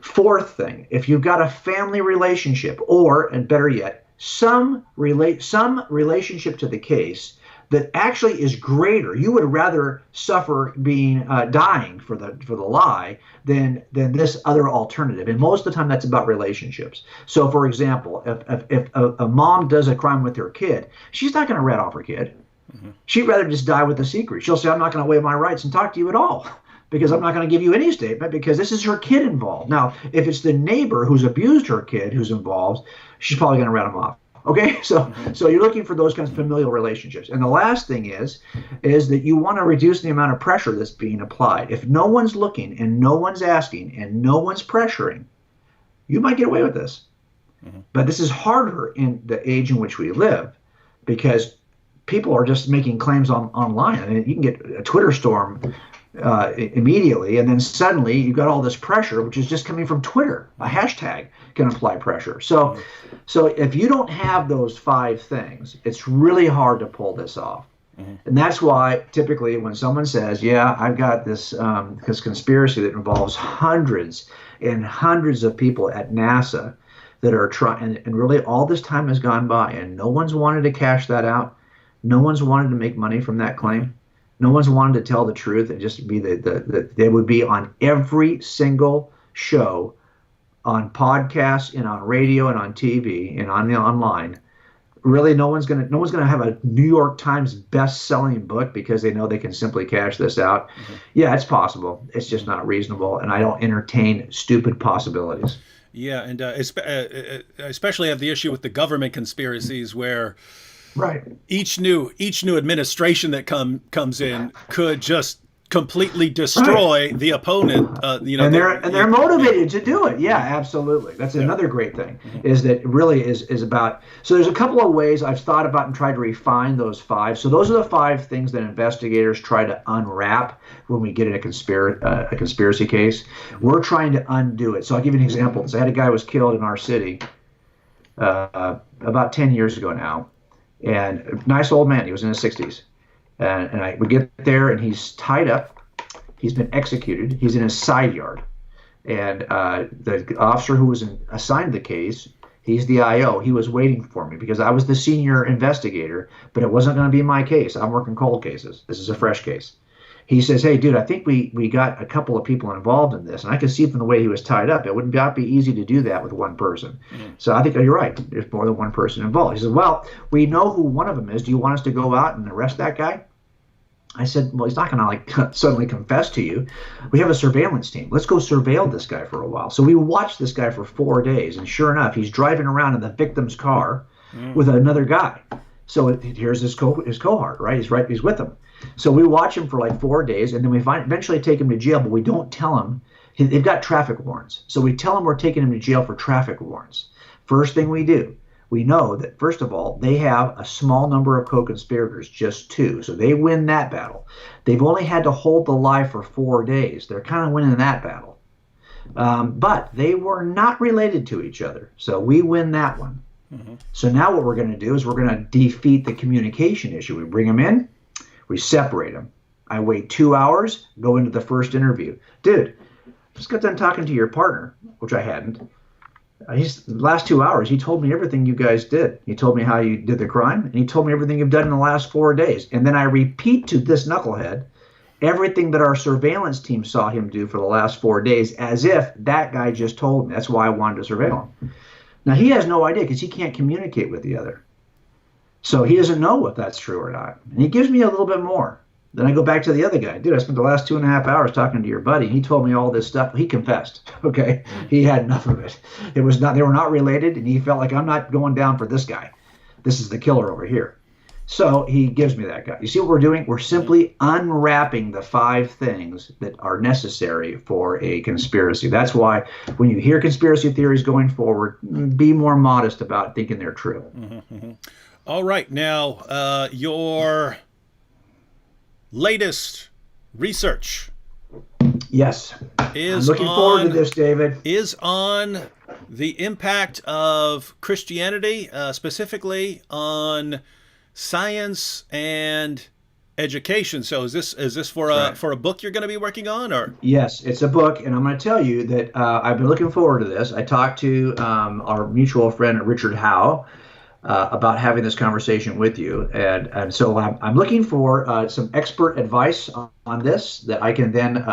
Fourth thing, if you've got a family relationship or, and better yet, some relationship to the case that actually is greater, you would rather suffer being dying for the lie than this other alternative. And most of the time that's about relationships. So for example, if a mom does a crime with her kid, she's not going to rat off her kid. Mm-hmm. She'd rather just die with a secret. She'll say, I'm not going to waive my rights and talk to you at all because I'm not going to give you any statement because this is her kid involved. Now, if it's the neighbor who's abused her kid who's involved, she's probably going to rat him off. Okay, so you're looking for those kinds of familial relationships. And the last thing is that you want to reduce the amount of pressure that's being applied. If no one's looking and no one's asking and no one's pressuring, you might get away with this. Mm-hmm. But this is harder in the age in which we live because people are just making claims online. I mean, you can get a Twitter storm immediately, and then suddenly you've got all this pressure, which is just coming from Twitter. A hashtag can apply pressure. So if you don't have those 5 things, it's really hard to pull this off. Mm-hmm. And that's why typically when someone says, yeah, I've got this conspiracy that involves hundreds and hundreds of people at NASA that are trying, and really all this time has gone by and no one's wanted to cash that out. No one's wanted to make money from that claim. No one's wanted to tell the truth and just be they would be on every single show, on podcasts and on radio and on TV and on the online. Really, no one's gonna have a New York Times best-selling book because they know they can simply cash this out. Mm-hmm. Yeah, it's possible. It's just not reasonable, and I don't entertain stupid possibilities. Yeah, and especially have the issue with the government conspiracies where. Right. Each new administration that comes in could just completely destroy the opponent. And they're motivated to do it. Yeah, absolutely. That's another great thing is that it really is about. So there's a couple of ways I've thought about and tried to refine those 5. So those are the 5 things that investigators try to unwrap when we get in a conspiracy case. We're trying to undo it. So I'll give you an example. So I had a guy who was killed in our city about 10 years ago now. And a nice old man, he was in his 60s. And I would get there, and he's tied up. He's been executed. He's in his side yard. And the officer who was assigned the case, he's the IO. He was waiting for me because I was the senior investigator, but it wasn't going to be my case. I'm working cold cases. This is a fresh case. He says, hey, dude, I think we got a couple of people involved in this. And I could see from the way he was tied up, it would not be easy to do that with one person. Mm-hmm. So I think you're right. There's more than one person involved. He says, well, we know who one of them is. Do you want us to go out and arrest that guy? I said, well, he's not going to suddenly confess to you. We have a surveillance team. Let's go surveil this guy for a while. So we watched this guy for 4 days. And sure enough, he's driving around in the victim's car with another guy. So here's his cohort, right? He's with him. So we watch him for like 4 days, and then we eventually take him to jail, but we don't tell him. They've got traffic warrants. So we tell him we're taking him to jail for traffic warrants. First thing we do, we know that, first of all, they have a small number of co-conspirators, just 2. So they win that battle. They've only had to hold the lie for 4 days. They're kind of winning that battle. But they were not related to each other. So we win that one. Mm-hmm. So now what we're going to do is we're going to defeat the communication issue. We bring them in. We separate them. I wait 2 hours, go into the first interview. Dude, just got done talking to your partner, which I hadn't. He's the last 2 hours. He told me everything you guys did. He told me how you did the crime, and he told me everything you've done in the last 4 days. And then I repeat to this knucklehead everything that our surveillance team saw him do for the last 4 days, as if that guy just told me. That's why I wanted to surveil him. Now he has no idea because he can't communicate with the other, so he doesn't know if that's true or not. And he gives me a little bit more. Then I go back to the other guy. Dude, I spent the last 2.5 hours talking to your buddy. He told me all this stuff. He confessed. Okay, he had enough of it. It was not. They were not related, and he felt like, I'm not going down for this guy. This is the killer over here. So he gives me that guy. You see what we're doing? We're simply unwrapping the 5 things that are necessary for a conspiracy. That's why when you hear conspiracy theories going forward, be more modest about thinking they're true. Mm-hmm, mm-hmm. All right. Now, your latest research. Yes. I'm looking forward to this, David. Is on the impact of Christianity, specifically on science and education. So is this for a book you're going to be working on, or? Yes, it's a book, and I'm going to tell you that I've been looking forward to this. I talked to our mutual friend Richard Howe about having this conversation with you, and so I'm looking for some expert advice on this that I can then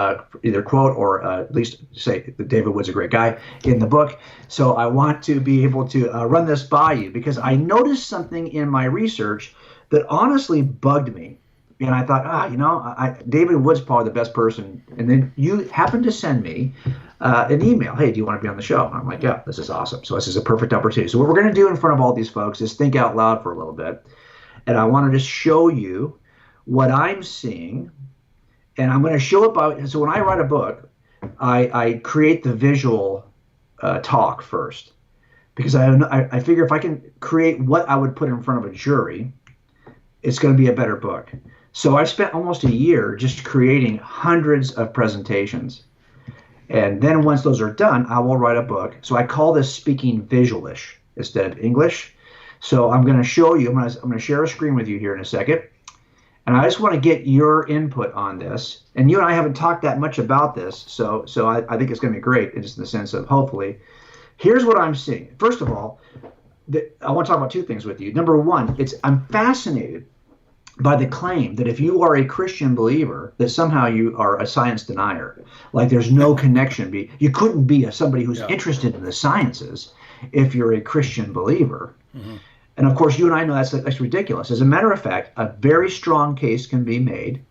either quote or at least say that David Wood's a great guy in the book. So I want to be able to run this by you because I noticed something in my research that honestly bugged me. And I thought, David Wood's probably the best person. And then you happened to send me an email. Hey, do you want to be on the show? And I'm like, yeah, this is awesome. So this is a perfect opportunity. So what we're going to do in front of all these folks is think out loud for a little bit. And I want to just show you what I'm seeing. And I'm going to show it by, so when I write a book, I create the visual talk first. Because I figure if I can create what I would put in front of a jury, it's going to be a better book. So I spent almost a year just creating hundreds of presentations. And then once those are done, I will write a book. So I call this speaking visualish instead of English. So I'm going to show you, I'm going to share a screen with you here in a second. And I just want to get your input on this. And you and I haven't talked that much about this. So I think it's going to be great, just in the sense of hopefully. Here's what I'm seeing. First of all, I want to talk about 2 things with you. Number one, I'm fascinated by the claim that if you are a Christian believer, that somehow you are a science denier. Like there's no connection. You couldn't be somebody who's interested in the sciences if you're a Christian believer. Mm-hmm. And of course, you and I know that's ridiculous. As a matter of fact, a very strong case can be made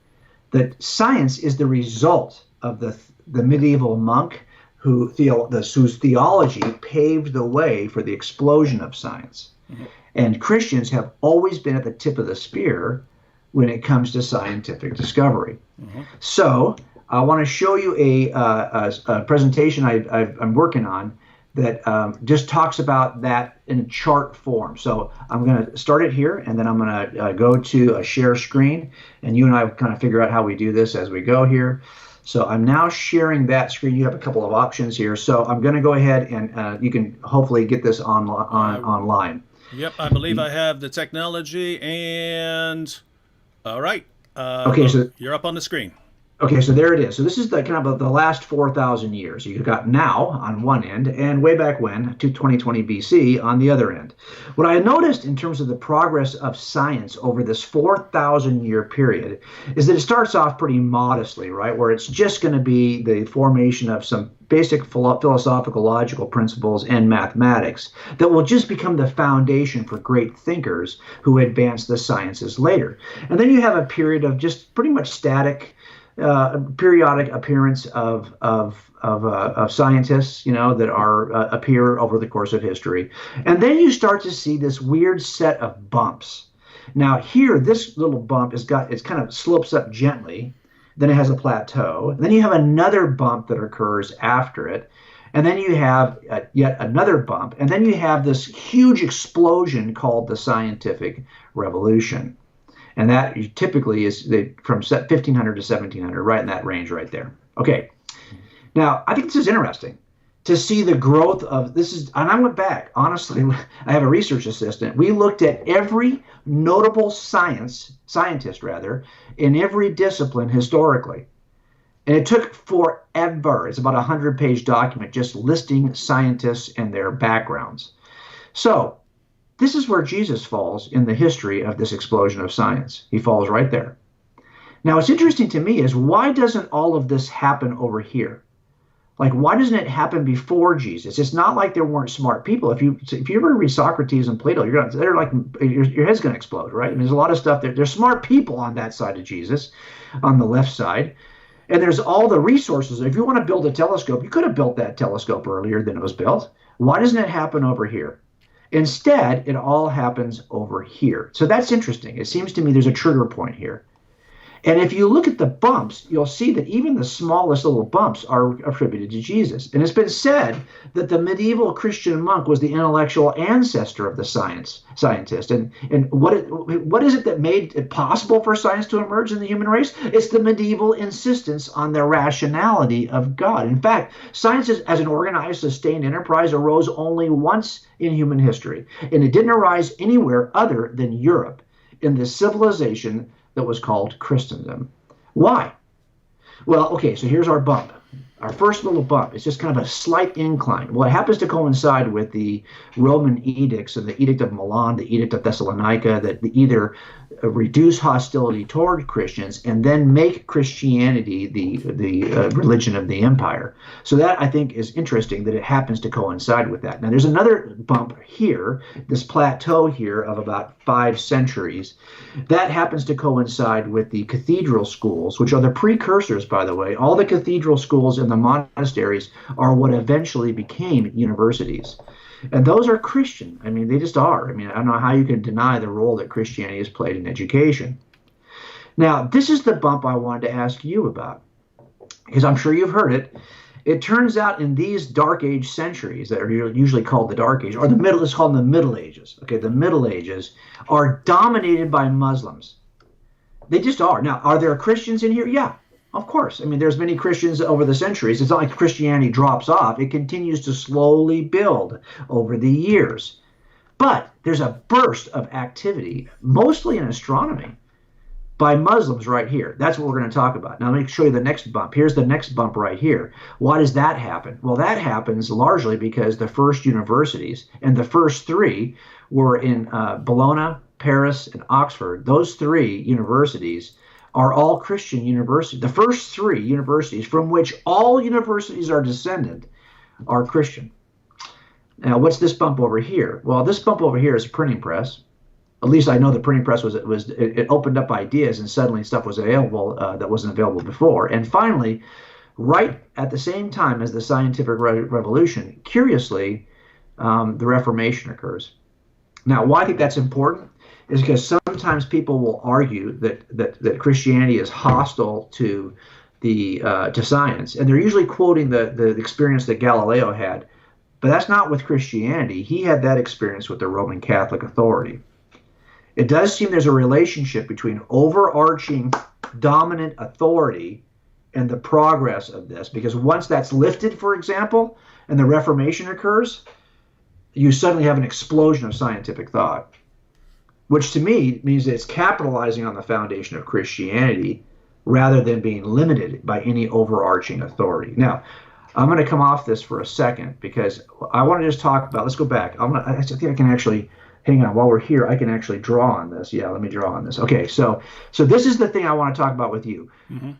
that science is the result of the medieval monk whose theology paved the way for the explosion of science. Mm-hmm. And Christians have always been at the tip of the spear when it comes to scientific discovery. Mm-hmm. So I want to show you a presentation I'm working on that just talks about that in chart form. So I'm going to start it here, and then I'm going to go to a share screen, and you and I will kind of figure out how we do this as we go here. So I'm now sharing that screen. You have a couple of options here. So I'm going to go ahead and you can hopefully get this online. Yep, I believe I have the technology, and all right. Okay, so you're up on the screen. Okay, so there it is. So this is the kind of the last 4,000 years. You've got now on one end and way back when, to 2020 BC on the other end. What I noticed in terms of the progress of science over this 4,000-year period is that it starts off pretty modestly, right, where it's just going to be the formation of some basic philosophical logical principles and mathematics that will just become the foundation for great thinkers who advance the sciences later. And then you have a period of just pretty much static periodic appearance of scientists, that appear over the course of history. And then you start to see this weird set of bumps. Now here, this little bump it's kind of slopes up gently. Then it has a plateau. And then you have another bump that occurs after it. And then you have yet another bump. And then you have this huge explosion called the scientific revolution. And that typically is from 1500 to 1700, right in that range right there. Okay. Now, I think this is interesting to see the growth of and I went back, honestly, I have a research assistant. We looked at every notable scientist in every discipline historically. And it took forever. It's about a 100-page document just listing scientists and their backgrounds. So this is where Jesus falls in the history of this explosion of science. He falls right there. Now, what's interesting to me is, why doesn't all of this happen over here? Like, why doesn't it happen before Jesus? It's not like there weren't smart people. If you ever read Socrates and Plato, they're like, your head's going to explode, right? I mean, there's a lot of stuff there. There's smart people on that side of Jesus, on the left side. And there's all the resources. If you want to build a telescope, you could have built that telescope earlier than it was built. Why doesn't it happen over here? Instead, it all happens over here. So that's interesting. It seems to me there's a trigger point here. And if you look at the bumps, you'll see that even the smallest little bumps are attributed to Jesus. And it's been said that the medieval Christian monk was the intellectual ancestor of the scientist. And what is it that made it possible for science to emerge in the human race? It's the medieval insistence on the rationality of God. In fact, science as an organized, sustained enterprise arose only once in human history. And it didn't arise anywhere other than Europe, in the civilization that was called Christendom. Why? Well, okay, so here's our bump. Our first little bump is just kind of a slight incline. Well, it happens to coincide with the Roman edicts and the Edict of Milan, the Edict of Thessalonica, that either reduce hostility toward Christians and then make Christianity the religion of the empire. So that, I think, is interesting that it happens to coincide with that. Now, there's another bump here, this plateau here of about 5 centuries. That happens to coincide with the cathedral schools, which are the precursors, by the way. All the cathedral schools and the monasteries are what eventually became universities. And those are Christian. I mean, they just are. I mean, I don't know how you can deny the role that Christianity has played in education. Now, this is the bump I wanted to ask you about, because I'm sure you've heard it. It turns out in these Dark Age centuries that are usually called the Dark Age, or the Middle, it's called the Middle Ages. Okay, the Middle Ages are dominated by Muslims. They just are. Now, are there Christians in here? Yeah. Of course. I mean, there's many Christians over the centuries. It's not like Christianity drops off. It continues to slowly build over the years. But there's a burst of activity, mostly in astronomy, by Muslims right here. That's what we're going to talk about. Now, let me show you the next bump. Here's the next bump right here. Why does that happen? Well, that happens largely because the first universities, and the first 3 were in Bologna, Paris, and Oxford. Those 3 universities are all Christian universities. The first 3 universities from which all universities are descended are Christian. Now, what's this bump over here? Well, this bump over here is a printing press. At least I know the printing press it opened up ideas, and suddenly stuff was available that wasn't available before. And finally, right at the same time as the scientific revolution, curiously, the Reformation occurs. Now, why I think that's important is because sometimes people will argue that Christianity is hostile to science, and they're usually quoting the experience that Galileo had. But that's not with Christianity. He had that experience with the Roman Catholic authority. It does seem there's a relationship between overarching dominant authority and the progress of this, because once that's lifted, for example, and the Reformation occurs, you suddenly have an explosion of scientific thought, which to me means that it's capitalizing on the foundation of Christianity rather than being limited by any overarching authority. Now, I'm going to come off this for a second because I want to just talk about, let's go back. I think I can actually, hang on, while we're here, I can actually draw on this. Yeah, let me draw on this. Okay, so this is the thing I want to talk about with you. Mm-hmm.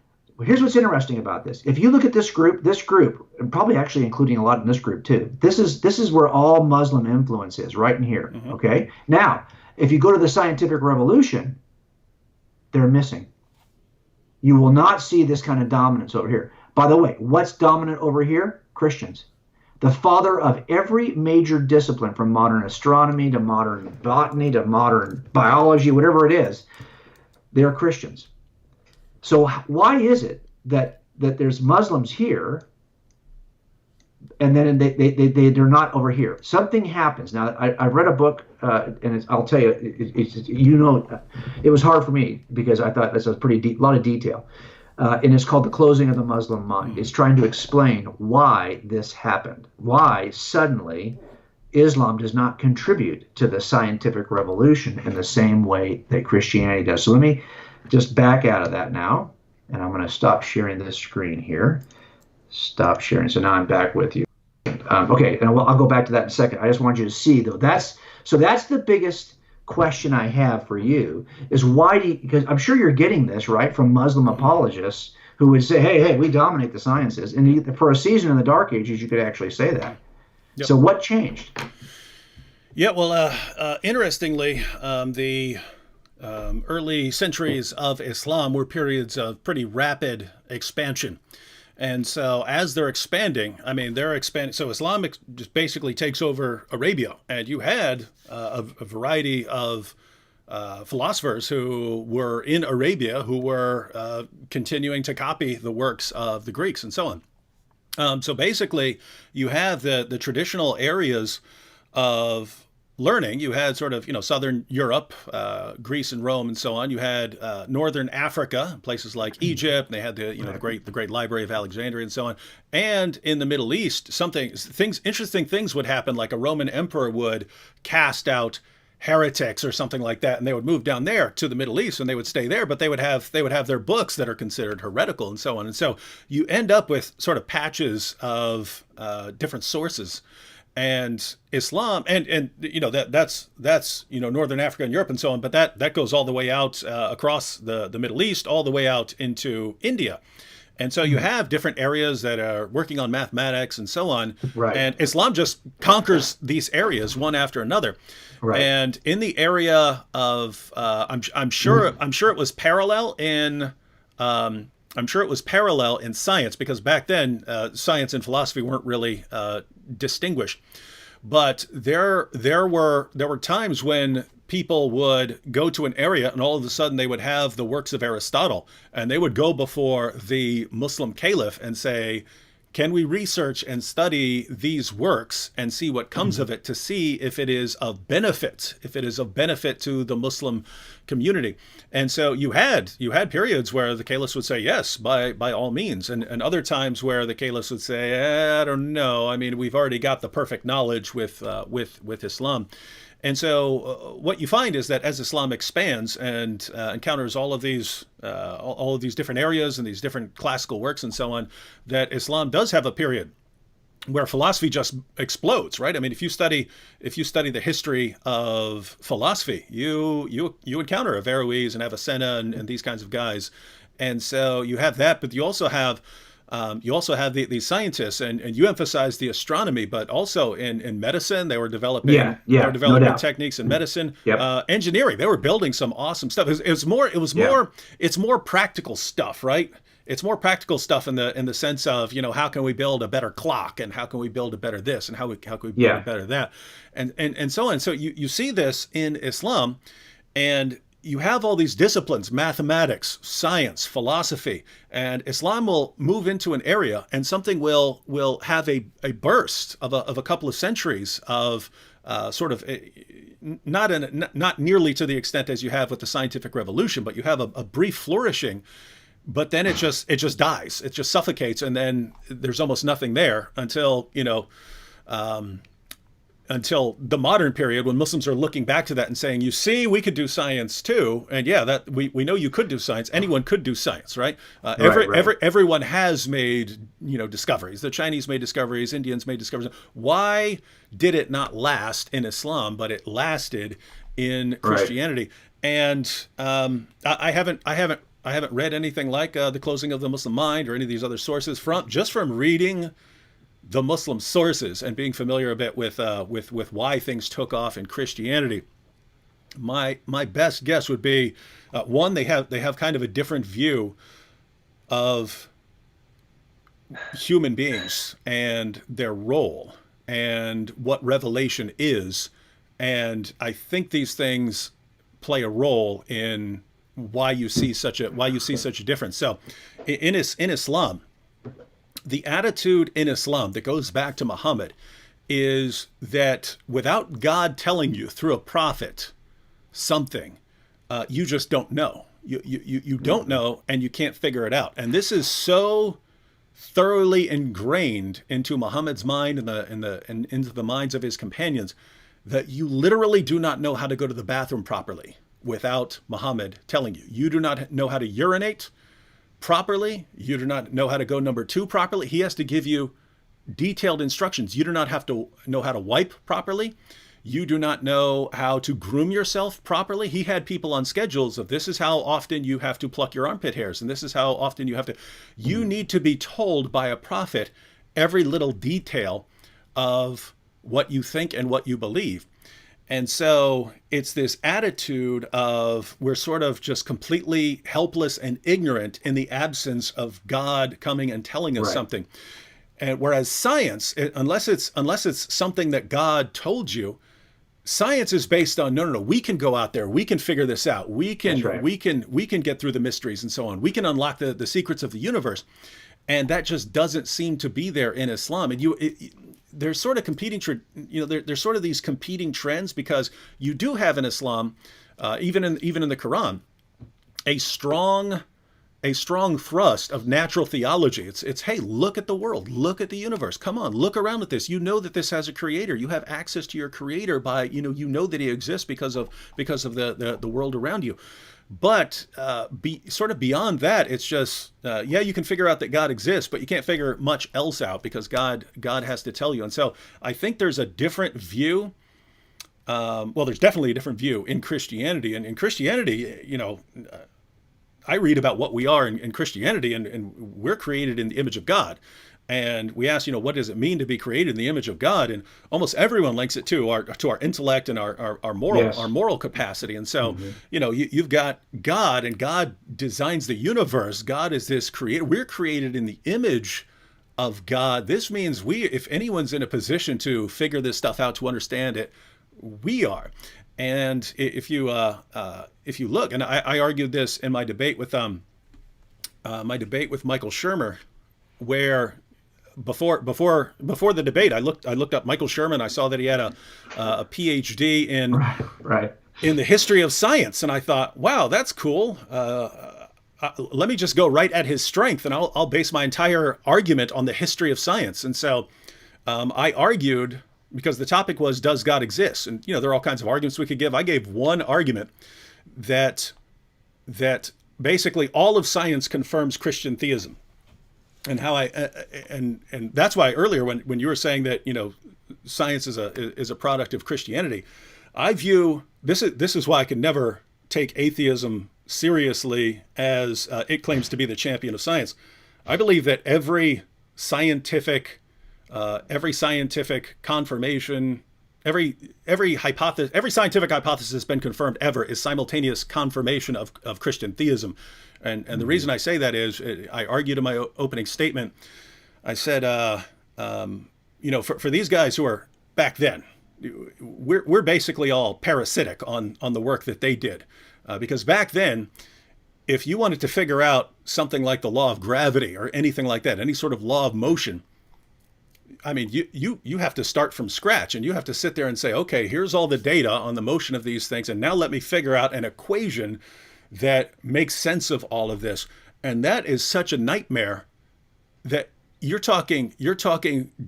Here's what's interesting about this. If you look at this group, and probably actually including a lot in this group too, this is where all Muslim influence is, right in here. Mm-hmm. Okay? Now, if you go to the scientific revolution, they're missing. You will not see this kind of dominance over here. By the way, what's dominant over here? Christians. The father of every major discipline, from modern astronomy to modern botany to modern biology, whatever it is, they're Christians. So why is it that there's Muslims here and then they're not over here? Something happens. Now, I read a book, and I'll tell you, it was hard for me because I thought that's a pretty lot of detail. And it's called The Closing of the Muslim Mind. It's trying to explain why this happened, why suddenly Islam does not contribute to the scientific revolution in the same way that Christianity does. So let me just back out of that now. And I'm going to stop sharing this screen here. Stop sharing. So now I'm back with you. Okay, and I'll go back to that in a second. I just want you to see though. That's the biggest question I have for you is why do you, because I'm sure you're getting this right from Muslim apologists who would say, hey, we dominate the sciences, and for a season in the Dark Ages, you could actually say that. Yep. So what changed? Yeah, well, interestingly, the early centuries of Islam were periods of pretty rapid expansion. And so as they're expanding, I mean, they're expanding. So Islam just basically takes over Arabia. And you had a variety of philosophers who were in Arabia who were continuing to copy the works of the Greeks and so on. So basically, you have the traditional areas of learning. You had sort of, southern Europe, Greece and Rome and so on. You had northern Africa, places like Egypt. They had the great Library of Alexandria and so on. And in the Middle East, interesting things would happen, like a Roman emperor would cast out heretics or something like that, and they would move down there to the Middle East and they would stay there, but they would have their books that are considered heretical and so on. And so you end up with sort of patches of different sources. And Islam, and that's northern Africa and Europe and so on, but that goes all the way out across the Middle East, all the way out into India. And so you have different areas that are working on mathematics and so on. Right. And Islam just conquers these areas one after another. Right. And in the area of, I'm sure it was parallel in. I'm sure it was parallel in science, because back then science and philosophy weren't really distinguished. But there were times when people would go to an area and all of a sudden they would have the works of Aristotle, and they would go before the Muslim caliph and say, can we research and study these works and see what comes of it, to see if it is of benefit, to the Muslim community? And so you had periods where the caliphs would say yes, by all means, and other times where the caliphs would say, I don't know. I mean, we've already got the perfect knowledge with Islam. And so what you find is that as Islam expands and encounters all of these different areas and these different classical works and so on, that Islam does have a period where philosophy just explodes, right? I mean, if you study the history of philosophy, you encounter Averroes and Avicenna and these kinds of guys, and so you have that, but you also have these scientists, and you emphasize the astronomy, but also in medicine, they were developing techniques in medicine, Yep. Engineering. They were building some awesome stuff. It's more practical stuff, right? It's more practical stuff in the sense of, how can we build a better clock, and how can we build a better this, and how can we build a better that, and so on. So you see this in Islam, and you have all these disciplines: mathematics, science, philosophy, and Islam will move into an area, and something will have a burst of a couple of centuries of not nearly to the extent as you have with the scientific revolution, but you have a brief flourishing, but then it just dies, it just suffocates, and then there's almost nothing there until the modern period, when Muslims are looking back to that and saying, you see, we could do science too. And that we know you could do science. Anyone could do science, right? Everyone has made, discoveries. The Chinese made discoveries, Indians made discoveries. Why did it not last in Islam, but it lasted in Christianity? Right. And I haven't read anything like The Closing of the Muslim Mind or any of these other sources from reading the Muslim sources and being familiar a bit with why things took off in Christianity. My best guess would be one, they have kind of a different view of human beings and their role and what revelation is, and I think these things play a role in why you see such a difference. So in Islam, the attitude in Islam that goes back to Muhammad is that without God telling you through a prophet something, you just don't know. You don't know, and you can't figure it out. And this is so thoroughly ingrained into Muhammad's mind and into the minds of his companions that you literally do not know how to go to the bathroom properly without Muhammad telling you. You do not know how to urinate properly. You do not know how to go number 2 properly. He has to give you detailed instructions. You do not have to know how to wipe properly. You do not know how to groom yourself properly. He had people on schedules of this is how often you have to pluck your armpit hairs, and this is how often you have to. You need to be told by a prophet every little detail of what you think and what you believe. And so it's this attitude of we're sort of just completely helpless and ignorant in the absence of God coming and telling us something. And whereas science, unless it's something that God told you, science is based on no, we can go out there, we can figure this out, we can get through the mysteries and so on, we can unlock the secrets of the universe, and that just doesn't seem to be there in Islam. And there's sort of competing, there's sort of these competing trends, because you do have in Islam, even in the Quran, a strong thrust of natural theology. It's hey, look at the world, look at the universe. Come on, look around at this. You know that this has a creator. You have access to your creator by you know that he exists because of the world around you. But sort of beyond that, it's just you can figure out that God exists, but you can't figure much else out because God has to tell you. And so I think there's a different view. There's definitely a different view in Christianity, and in Christianity, I read about what we are in Christianity, and we're created in the image of God. And we ask, what does it mean to be created in the image of God? And almost everyone links it to our intellect and our moral capacity. And so, you've got God, and God designs the universe. God is this creator. We're created in the image of God. This means if anyone's in a position to figure this stuff out, to understand it, we are. And if you look, and I argued this in my debate with Michael Shermer, where before the debate, I looked up Michael Sherman. I saw that he had a PhD in the history of science, and I thought, wow, that's cool. Let me just go right at his strength, and I'll base my entire argument on the history of science. And so I argued, because the topic was, does God exist? And there are all kinds of arguments we could give. I gave one argument that basically all of science confirms Christian theism. And how and that's why earlier when you were saying that science is a product of Christianity, I view this is why I can never take atheism seriously as it claims to be the champion of science. I believe that every scientific confirmation, every scientific hypothesis that's been confirmed ever is simultaneous confirmation of Christian theism. And the reason I say that is, I argued in my opening statement, I said, for these guys who are back then, we're basically all parasitic on the work that they did. Because back then, if you wanted to figure out something like the law of gravity or anything like that, any sort of law of motion, I mean, you have to start from scratch, and you have to sit there and say, okay, here's all the data on the motion of these things, and now let me figure out an equation that makes sense of all of this. And that is such a nightmare that you're talking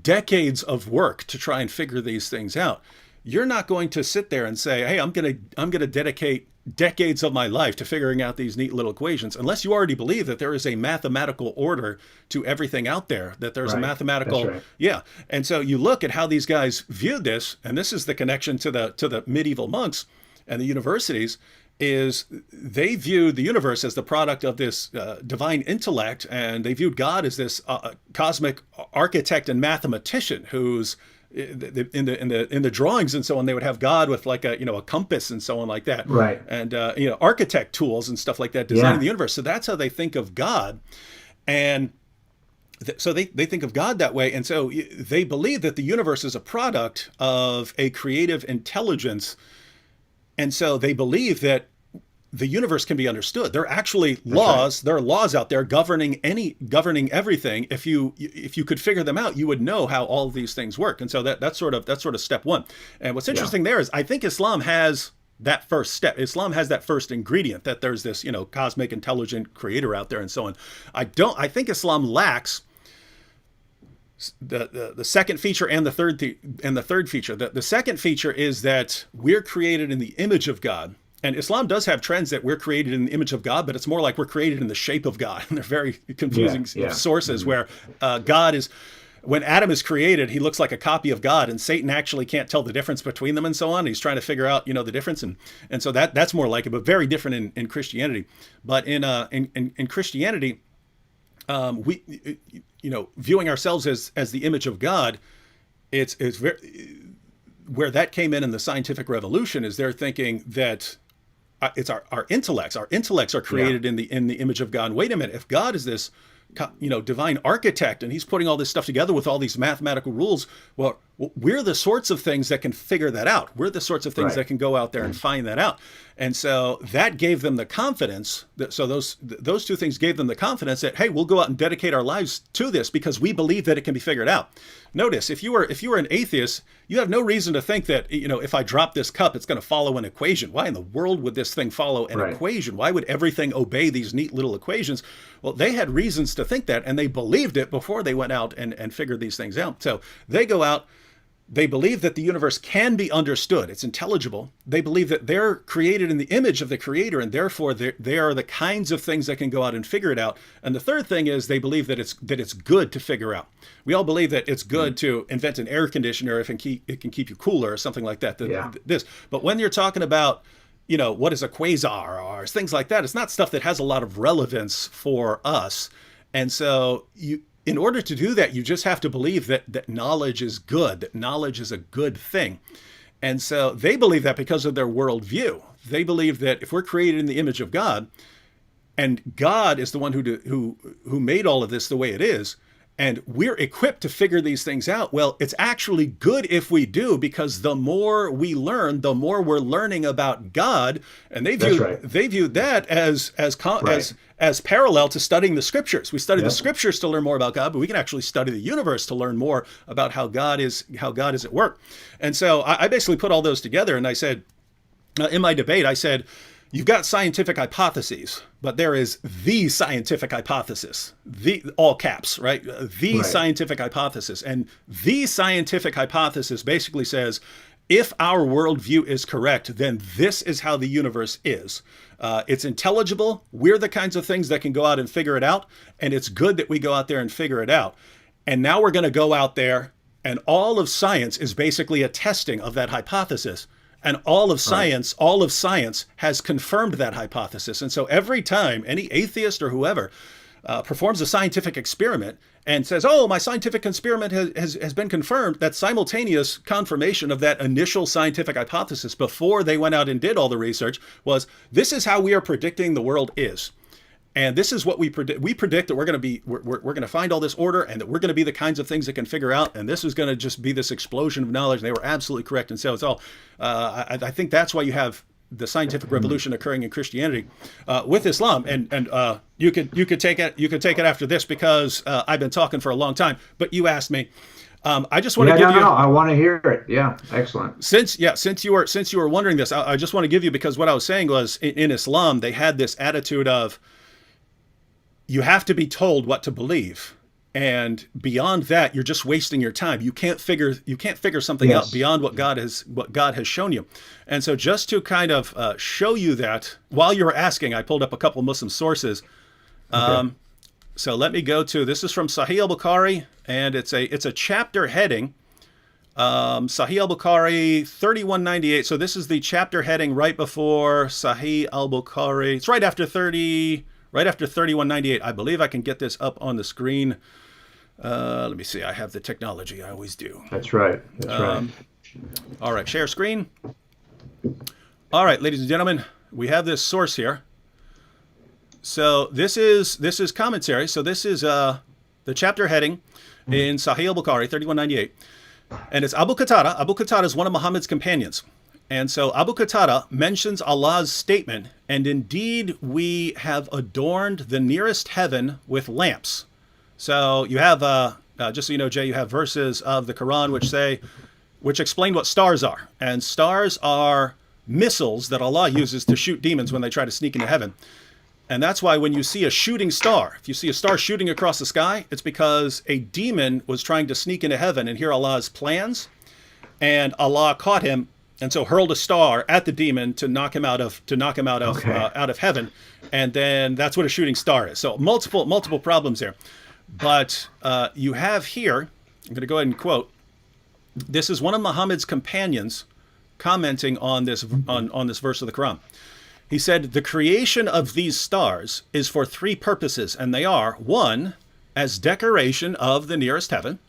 decades of work to try and figure these things out. You're not going to sit there and say, hey, I'm going to dedicate decades of my life to figuring out these neat little equations, unless you already believe that there is a mathematical order to everything out there, that there's a mathematical, And so you look at how these guys viewed this, and this is the connection to the medieval monks and the universities, is they viewed the universe as the product of this divine intellect, and they viewed God as this cosmic architect and mathematician who's in the drawings and so on. They would have God with like a compass and so on like that, right? And architect tools and stuff like that, designing the universe. So that's how they think of God, and so they think of God that way. And so they believe that the universe is a product of a creative intelligence. And so they believe that the universe can be understood. There are actually laws. There are laws out there governing everything. If you could figure them out, you would know how all of these things work. And so that's sort of step one. And what's interesting there is, I think Islam has that first step. Islam has that first ingredient, that there's this cosmic intelligent creator out there and so on. I think Islam lacks the second feature and the third feature. The second feature is that we're created in the image of God. And Islam does have trends that we're created in the image of God, but it's more like we're created in the shape of God. And they're very confusing sources where God is, when Adam is created, he looks like a copy of God, and Satan actually can't tell the difference between them and so on. He's trying to figure out, the difference. And so that's more like it, but very different in Christianity. But in Christianity, we, viewing ourselves as the image of God, it's very, where that came in the scientific revolution is they're thinking that it's our intellects. Our intellects are created in the image of God. And wait a minute, if God is this, divine architect, and he's putting all this stuff together with all these mathematical rules, well, we're the sorts of things that can figure that out. We're the sorts of things that can go out there and find that out. And so that gave them the confidence so those two things gave them the confidence that, hey, we'll go out and dedicate our lives to this because we believe that it can be figured out. Notice, if you were an atheist, you have no reason to think that, if I drop this cup, it's going to follow an equation. Why in the world would this thing follow an equation? Why would everything obey these neat little equations? Well, they had reasons to think that, and they believed it before they went out and figured these things out. So they go out, they believe that the universe can be understood. It's intelligible. They believe that they're created in the image of the creator, and therefore they are the kinds of things that can go out and figure it out. And the third thing is they believe that it's good to figure out. We all believe that it's good to invent an air conditioner if it can keep you cooler or something like that. But when you're talking about, what is a quasar or things like that, it's not stuff that has a lot of relevance for us. And so in order to do that, you just have to believe that knowledge is good, that knowledge is a good thing. And so they believe that because of their worldview. They believe that if we're created in the image of God, and God is the one who made all of this the way it is, and we're equipped to figure these things out, well, it's actually good if we do, because the more we learn, the more we're learning about God. And they view that as parallel to studying the scriptures. We study the scriptures to learn more about God, but we can actually study the universe to learn more about how God is at work. And so I basically put all those together, and I said, in my debate, I said, you've got scientific hypotheses, but there is the scientific hypothesis, all caps, right? Scientific hypothesis. And the scientific hypothesis basically says, if our worldview is correct, then this is how the universe is. It's intelligible. We're the kinds of things that can go out and figure it out. And it's good that we go out there and figure it out. And now we're going to go out there, and all of science is basically a testing of that hypothesis. And all of science has confirmed that hypothesis. And so every time any atheist or whoever performs a scientific experiment and says, oh, my scientific experiment has been confirmed, that simultaneous confirmation of that initial scientific hypothesis before they went out and did all the research was, this is how we are predicting the world is. And this is what we predict. We predict that we're going to find all this order, and that we're going to be the kinds of things that can figure out. And this is going to just be this explosion of knowledge. And they were absolutely correct. And so it's all. I think that's why you have the scientific revolution occurring in Christianity with Islam. And you could take it. You could take it after this, because I've been talking for a long time. But you asked me. I just want to give you. I want to hear it. Yeah, excellent. Since you were wondering this, I just want to give you, because what I was saying was in Islam they had this attitude of, you have to be told what to believe, and beyond that, you're just wasting your time. You can't figure something out beyond what God has shown you. And so, just to kind of show you that, while you were asking, I pulled up a couple of Muslim sources. So let me go to, this is from Sahih al-Bukhari, and it's a chapter heading. Sahih al-Bukhari 3198. So this is the chapter heading right before Sahih al-Bukhari. It's right after 3198. I believe I can get this up on the screen. Let me see. I have the technology. I always do. That's right. All right. Share screen. All right, ladies and gentlemen, we have this source here. So this is commentary. So this is the chapter heading in Sahih al-Bukhari 3198. And it's Abu Qatada. Abu Qatada is one of Muhammad's companions. And so Abu Qatada mentions Allah's statement, and indeed we have adorned the nearest heaven with lamps. So you have, just so you know, Jay, you have verses of the Quran which explain what stars are. And stars are missiles that Allah uses to shoot demons when they try to sneak into heaven. And that's why when you see a shooting star, if you see a star shooting across the sky, it's because a demon was trying to sneak into heaven and hear Allah's plans, and Allah caught him and so hurled a star at the demon to knock him out of Okay. out of heaven, and then that's what a shooting star is. So multiple problems there, but you have here. I'm going to go ahead and quote. This is one of Muhammad's companions commenting on this on this verse of the Quran. He said, "The creation of these stars is for three purposes, and they are: one, as decoration of the nearest heaven;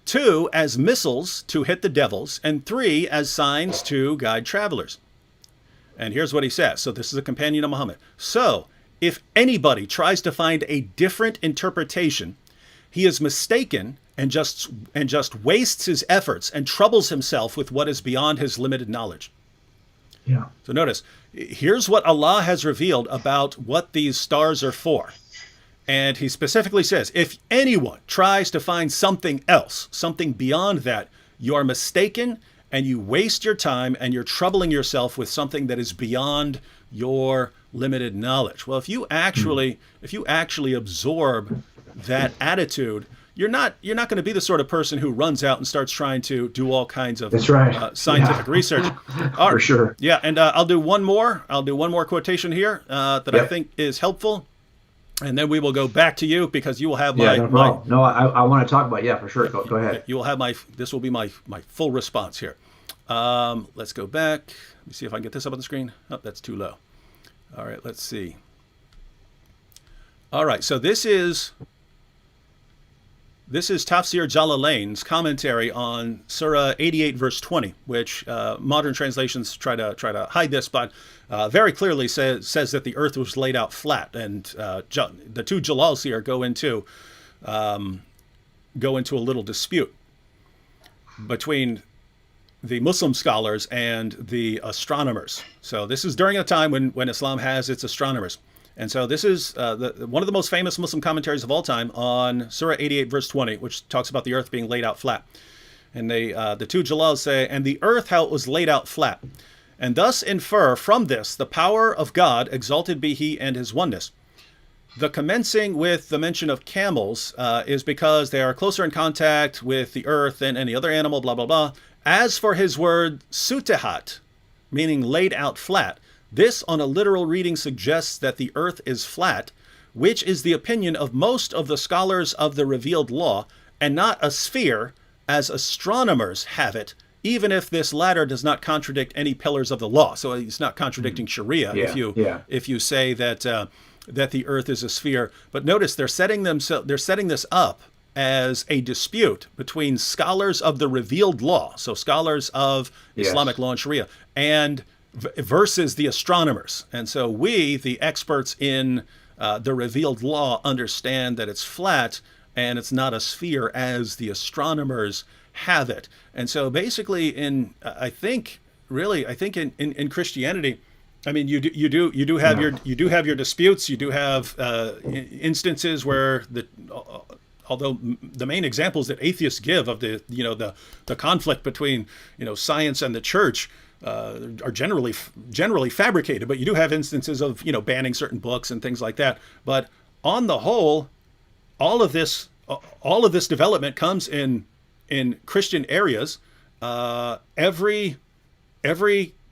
two, as missiles to hit the devils; and three, as signs to guide travelers." And here's what he says. So this is a companion of Muhammad. "So, if anybody tries to find a different interpretation, he is mistaken and just wastes his efforts and troubles himself with what is beyond his limited knowledge." Yeah. So notice, here's what Allah has revealed about what these stars are for. And he specifically says, if anyone tries to find something else, something beyond that, you are mistaken and you waste your time and you're troubling yourself with something that is beyond your limited knowledge. Well, if you actually absorb that attitude, you're not going to be the sort of person who runs out and starts trying to do all kinds of That's right. scientific research. For sure. Yeah, and I'll do one more. I'll do one more quotation here that I think is helpful, and then we will go back to you because you will have no problem. No, I want to talk about for sure. Go ahead. You will have this will be my full response here. Let's go back. Let me see if I can get this up on the screen. Oh, that's too low. All right, let's see. All right, so this is Tafsir Jalalain's commentary on Surah 88, verse 20, which modern translations try to hide this, but very clearly says that the earth was laid out flat. And the two Jalals here go into a little dispute between the Muslim scholars and the astronomers. So this is during a time when Islam has its astronomers. And so this is one of the most famous Muslim commentaries of all time on Surah 88, verse 20, which talks about the earth being laid out flat. And the two Jalals say, "And the earth how it was laid out flat, and thus infer from this the power of God, exalted be he, and his oneness. The commencing with the mention of camels is because they are closer in contact with the earth than any other animal, blah, blah, blah. As for his word sutihat, meaning laid out flat, this on a literal reading suggests that the earth is flat, which is the opinion of most of the scholars of the revealed law, and not a sphere, as astronomers have it, even if this latter does not contradict any pillars of the law." So it's not contradicting Sharia if you say that the earth is a sphere. But notice they're setting this up as a dispute between scholars of the revealed law, so scholars of Islamic law and Sharia, and versus the astronomers. And so we, the experts in the revealed law, understand that it's flat and it's not a sphere as the astronomers have it. And so basically I think in Christianity, I mean, you do have your disputes. You do have instances where although the main examples that atheists give of the conflict between science and the church are generally fabricated, but you do have instances of banning certain books and things like that. But on the whole, all of this development comes in Christian areas. Every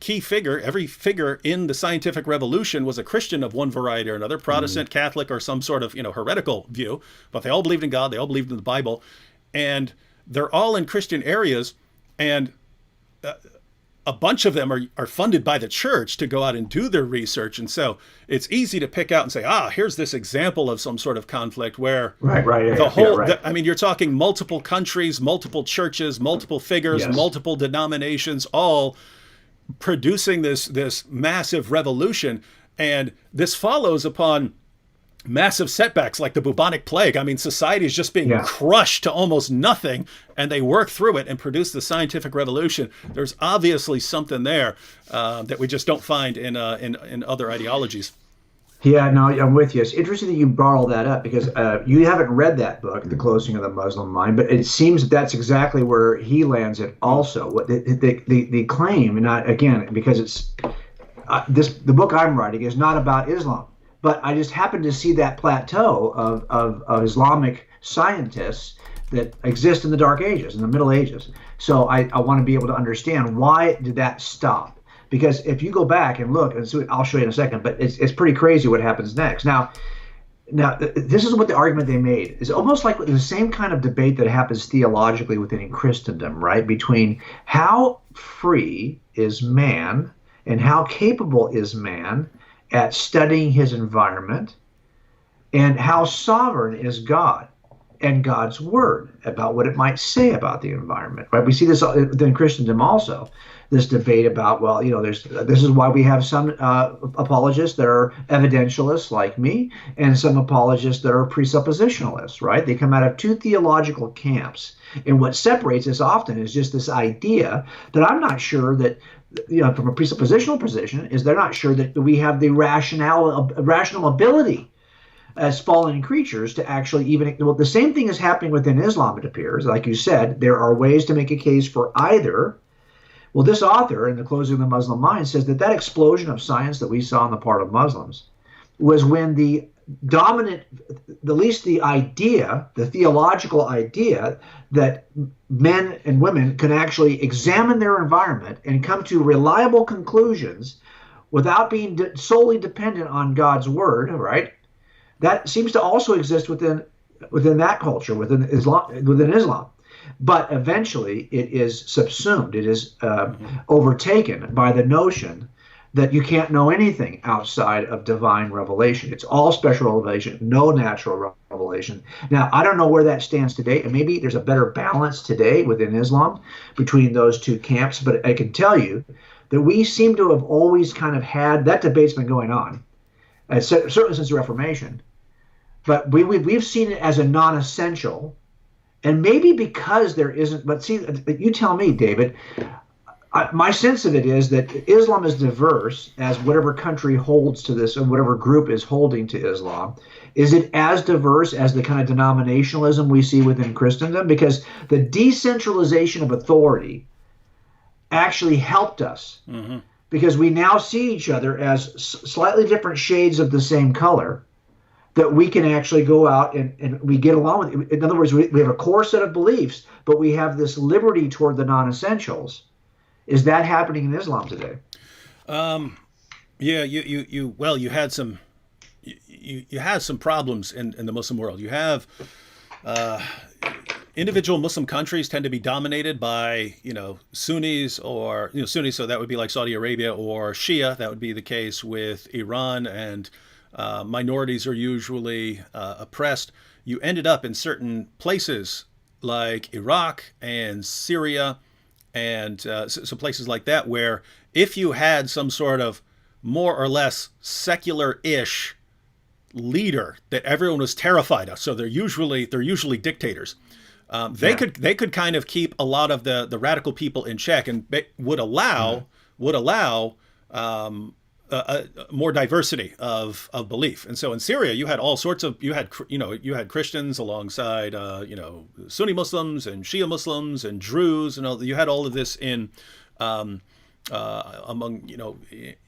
figure in the scientific revolution was a Christian of one variety or another, Protestant, Catholic, or some sort of heretical view, but they all believed in God, they all believed in the Bible, and they're all in Christian areas, and a bunch of them are funded by the church to go out and do their research. And so it's easy to pick out and say, here's this example of some sort of conflict where I mean, you're talking multiple countries, multiple churches, multiple figures, multiple denominations, all producing this massive revolution. And this follows upon massive setbacks like the bubonic plague. I mean, society is just being crushed to almost nothing, and they work through it and produce the scientific revolution. There's obviously something there that we just don't find in other ideologies. Yeah, no, I'm with you. It's interesting that you brought all that up because you haven't read that book, The Closing of the Muslim Mind, but it seems that's exactly where he lands it also. What the claim, and not again, because it's the book I'm writing is not about Islam, but I just happen to see that plateau of Islamic scientists that exist in the Dark Ages, in the Middle Ages. So I want to be able to understand, why did that stop? Because if you go back and look, and so I'll show you in a second, but it's pretty crazy what happens next. Now, this is what the argument they made is almost like the same kind of debate that happens theologically within Christendom, right? Between how free is man and how capable is man at studying his environment, and how sovereign is God and God's word about what it might say about the environment, right? We see this in Christendom also, this debate about, well, this is why we have some apologists that are evidentialists like me, and some apologists that are presuppositionalists, right? They come out of two theological camps. And what separates us often is just this idea that I'm not sure that, from a presuppositional position, is they're not sure that we have the rational ability as fallen creatures to actually the same thing is happening within Islam, it appears. Like you said, there are ways to make a case for either. Well, this author, in The Closing of the Muslim Mind, says that explosion of science that we saw on the part of Muslims was when the idea, the theological idea that men and women can actually examine their environment and come to reliable conclusions without being solely dependent on God's word, right? That seems to also exist within that culture, within Islam. But eventually it is subsumed, it is overtaken by the notion that you can't know anything outside of divine revelation. It's all special revelation, no natural revelation. Now, I don't know where that stands today, and maybe there's a better balance today within Islam between those two camps, but I can tell you that we seem to have always kind of had, that debate's been going on, certainly since the Reformation, but we've seen it as a non-essential, and maybe because there isn't, but see, you tell me, David, my sense of it is that Islam is diverse as whatever country holds to this, and whatever group is holding to Islam. Is it as diverse as the kind of denominationalism we see within Christendom? Because the decentralization of authority actually helped us, because we now see each other as slightly different shades of the same color, that we can actually go out and we get along with. In other words, we have a core set of beliefs, but we have this liberty toward the non-essentials. Is that happening in Islam today? Yeah, you had some problems in the Muslim world. You have individual Muslim countries tend to be dominated by Sunnis, or Sunnis, so that would be like Saudi Arabia, or Shia. That would be the case with Iran, and minorities are usually oppressed. You ended up in certain places like Iraq and Syria, and so places like that, where if you had some sort of more or less secular-ish leader that everyone was terrified of, so they're usually dictators. They could kind of keep a lot of the radical people in check, and would allow more diversity of belief. And so in Syria, you had all sorts of you had Christians alongside Sunni Muslims and Shia Muslims and Druze, and you had all of this in among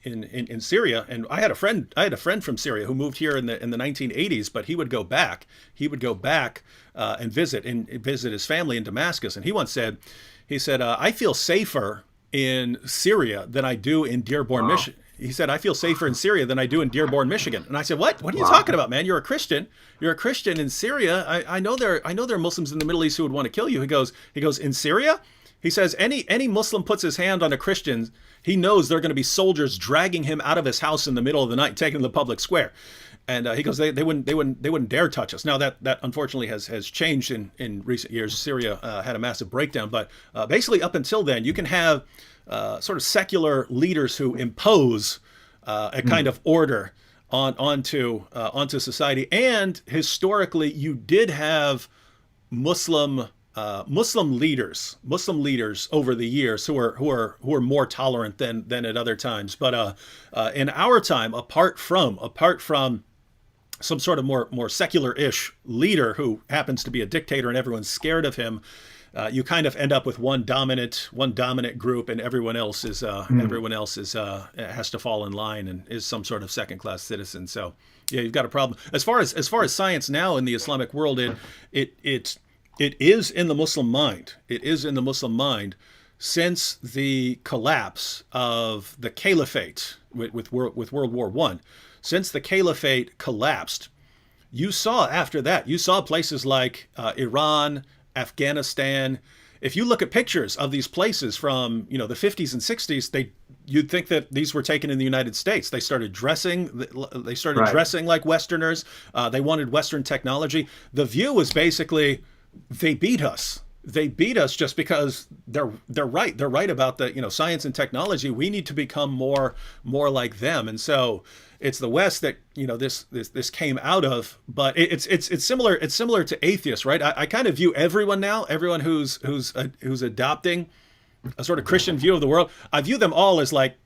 in Syria. And I had a friend from Syria who moved here in the 1980s, but he would go back and visit his family in Damascus. And he once said, I feel safer in Syria than I do in Dearborn, Michigan. He said, I feel safer in Syria than I do in Dearborn, Michigan. And I said, what are you talking about, man? You're a Christian in Syria. I know there are Muslims in the Middle East who would want to kill you. He goes, in Syria? He says, any Muslim puts his hand on a Christian, he knows there are going to be soldiers dragging him out of his house in the middle of the night, taking him to the public square. And he goes, they wouldn't dare touch us. Now that unfortunately has changed in recent years. Syria had a massive breakdown, but basically up until then, you can have sort of secular leaders who impose a kind of order onto society. And historically, you did have Muslim leaders over the years who are more tolerant than at other times. But in our time, apart from some sort of more secular-ish leader who happens to be a dictator and everyone's scared of him, you kind of end up with one dominant group, and everyone else has to fall in line and is some sort of second-class citizen. So yeah, you've got a problem as far as science now in the Islamic world. It is in the Muslim mind. It is in the Muslim mind since the collapse of the caliphate with World War One. Since the caliphate collapsed, you saw after that, you saw places like Iran, Afghanistan. If you look at pictures of these places from the 50s and 60s, you'd think that these were taken in the United States. They started dressing. They started Right. dressing like Westerners. They wanted Western technology. The view was basically they beat us. They beat us just because they're right. They're right about the science and technology. We need to become more like them. And so it's the West that this came out of. But it's similar. It's similar to atheists, right? I kind of view everyone who's adopting a sort of Christian view of the world. I view them all as like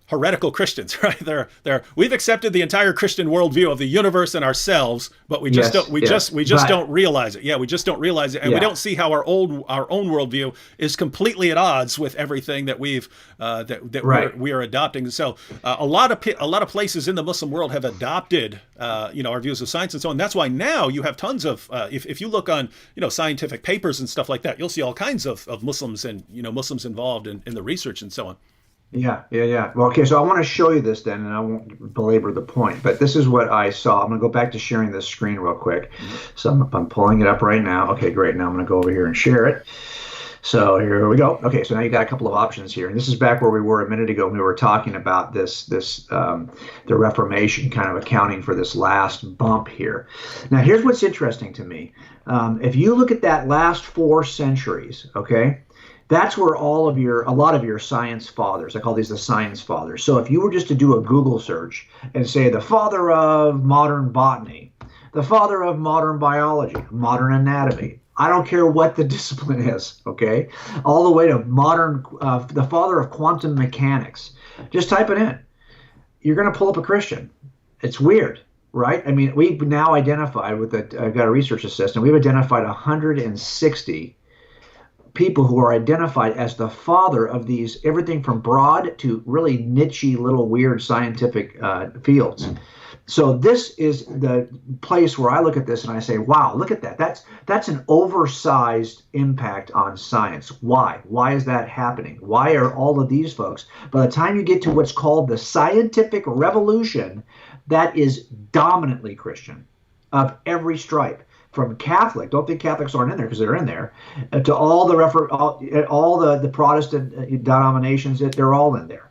heretical Christians, right? We've accepted the entire Christian worldview of the universe and ourselves, but we just Yes, don't we yes. just don't realize it. Yeah, we just don't realize it, and we Yeah. don't see how our own worldview is completely at odds with everything that Right. we are adopting. So a lot of places in the Muslim world have adopted our views of science and so on. That's why now you have tons of if you look on scientific papers and stuff like that, you'll see all kinds of Muslims and Muslims involved in the research and so on. Yeah. Well, okay, so I want to show you this then, and I won't belabor the point, but this is what I saw. I'm going to go back to sharing this screen real quick. So I'm pulling it up right now. Okay, great. Now I'm going to go over here and share it. So here we go. Okay, so now you got a couple of options here, and this is back where we were a minute ago when we were talking about the Reformation, kind of accounting for this last bump here. Now, here's what's interesting to me. If you look at that last 4 centuries, okay, that's where a lot of your science fathers, I call these the science fathers. So if you were just to do a Google search and say the father of modern botany, the father of modern biology, modern anatomy, I don't care what the discipline is, okay, all the way to the father of quantum mechanics, just type it in. You're going to pull up a Christian. It's weird, right? I mean, we've now identified I've got a research assistant, we've identified 160 people who are identified as the father of these, everything from broad to really niche-y little weird scientific fields. So this is the place where I look at this and I say, wow, look at that. That's an oversized impact on science. Why? Why is that happening? Why are all of these folks, by the time you get to what's called the scientific revolution, that is dominantly Christian of every stripe? From Catholic, don't think Catholics aren't in there because they're in there, to all the Protestant denominations, they're all in there.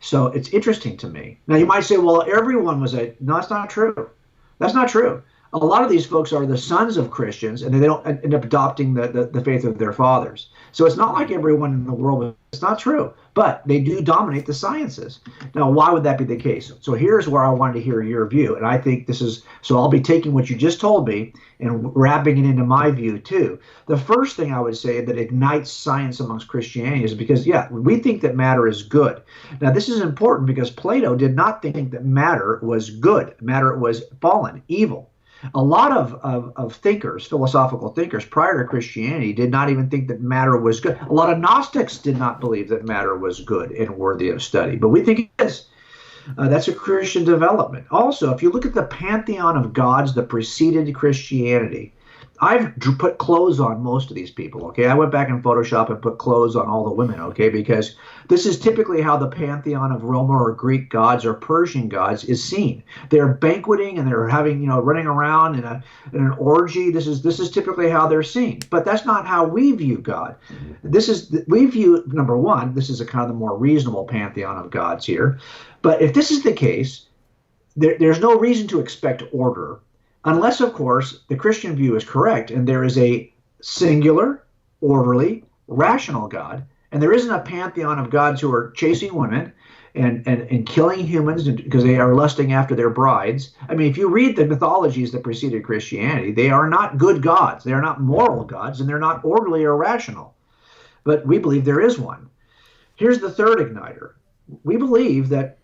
So it's interesting to me. Now you might say, well, everyone was no, that's not true. That's not true. A lot of these folks are the sons of Christians, and they don't end up adopting the faith of their fathers. So it's not like everyone in the world. It's not true, but they do dominate the sciences. Now, why would that be the case? So here's where I wanted to hear your view, and I think this is, so I'll be taking what you just told me and wrapping it into my view too. The first thing I would say that ignites science amongst Christianity is because, we think that matter is good. Now, this is important because Plato did not think that matter was good. Matter was fallen, evil. A lot of thinkers, philosophical thinkers prior to Christianity did not even think that matter was good. A lot of Gnostics did not believe that matter was good and worthy of study, but we think it is. That's a Christian development. Also, if you look at the pantheon of gods that preceded Christianity, I've put clothes on most of these people, okay? I went back in Photoshop and put clothes on all the women, okay? Because this is typically how the pantheon of Roman or Greek gods or Persian gods is seen. They're banqueting and they're having, running around in an orgy. This is typically how they're seen. But that's not how we view God. We view, number one, this is a kind of the more reasonable pantheon of gods here. But if this is the case, there's no reason to expect order. Unless, of course, the Christian view is correct and there is a singular, orderly, rational God, and there isn't a pantheon of gods who are chasing women and killing humans because they are lusting after their brides. I mean, if you read the mythologies that preceded Christianity, they are not good gods. They are not moral gods, and they're not orderly or rational. But we believe there is one. Here's the third igniter. We believe that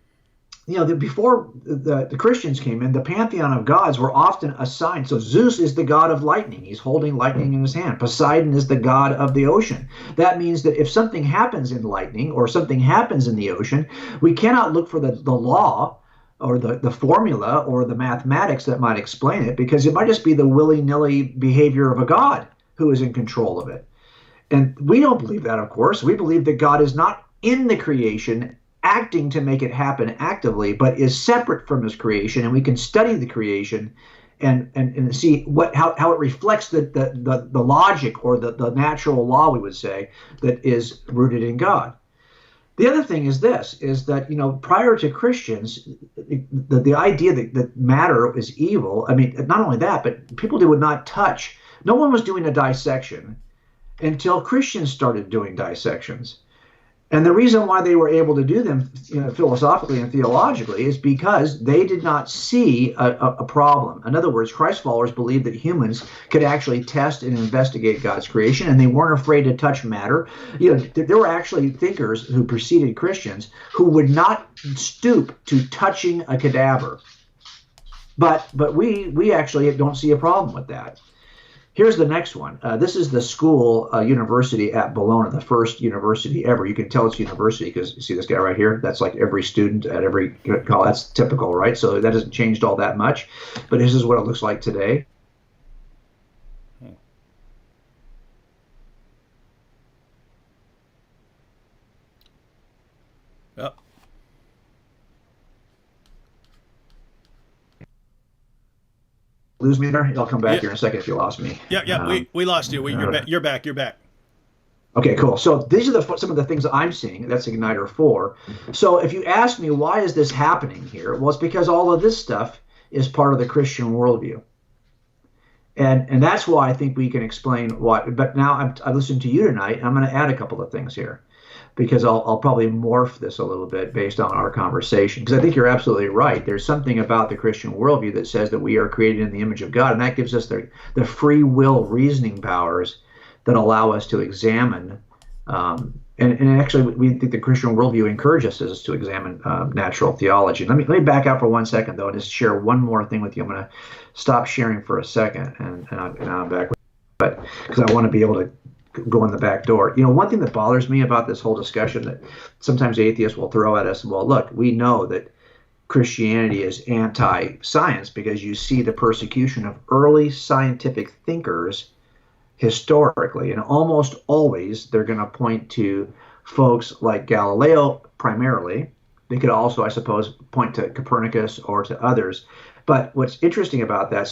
before the Christians came in, the pantheon of gods were often assigned. So Zeus is the god of lightning. He's holding lightning in his hand. Poseidon is the god of the ocean. That means that if something happens in lightning or something happens in the ocean, we cannot look for the law or the formula or the mathematics that might explain it, because it might just be the willy-nilly behavior of a God who is in control of it. And we don't believe that, of course. We believe that God is not in the creation acting to make it happen actively, but is separate from his creation, and we can study the creation and see how it reflects the logic or the natural law, we would say, that is rooted in God. The other thing is this, is that, prior to Christians, the idea that matter is evil, I mean, not only that, but people would not touch, no one was doing a dissection until Christians started doing dissections. And the reason why they were able to do them, philosophically and theologically, is because they did not see a problem. In other words, Christ followers believed that humans could actually test and investigate God's creation, and they weren't afraid to touch matter. There were actually thinkers who preceded Christians who would not stoop to touching a cadaver. But we actually don't see a problem with that. Here's the next one. This is the school university at Bologna, the first university ever. You can tell it's university because you see this guy right here? That's like every student at every college. That's typical, right? So that hasn't changed all that much. But this is what it looks like today. Yep. Lose me there? I'll come back here in a second if you lost me. Yeah. We lost you. You're back. You're back. Okay, cool. So these are some of the things that I'm seeing. That's Igniter 4. So if you ask me, why is this happening here? Well, it's because all of this stuff is part of the Christian worldview. And that's why I think we can explain why. But now I listened to you tonight, and I'm going to add a couple of things here, because I'll probably morph this a little bit based on our conversation. Because I think you're absolutely right. There's something about the Christian worldview that says that we are created in the image of God, and that gives us the free will reasoning powers that allow us to examine. And actually, we think the Christian worldview encourages us to examine natural theology. Let me back out for 1 second, though, and just share one more thing with you. I'm going to stop sharing for a second, and I'm back. But because I want to be able to go in the back door. One thing that bothers me about this whole discussion that sometimes atheists will throw at us, well, look, we know that Christianity is anti-science because you see the persecution of early scientific thinkers historically, and almost always they're going to point to folks like Galileo primarily. They could also, I suppose, point to Copernicus or to others. But what's interesting about that,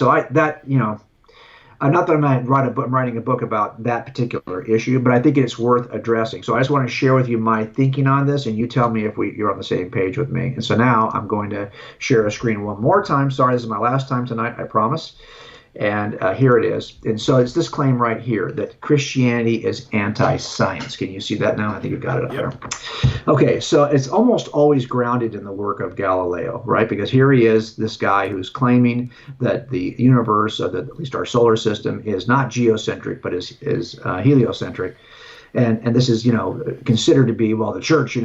not that I'm writing a book about that particular issue, but I think it's worth addressing. So I just want to share with you my thinking on this, and you tell me if you're on the same page with me. And so now I'm going to share a screen one more time. Sorry, this is my last time tonight, I promise. And here it is. And so it's this claim right here that Christianity is anti-science. Can you see that now? I think you've got it up there. Okay, so it's almost always grounded in the work of Galileo, right? Because here he is, this guy who's claiming that the universe, or at least our solar system, is not geocentric, but is heliocentric. And this is, considered to be, well, the church,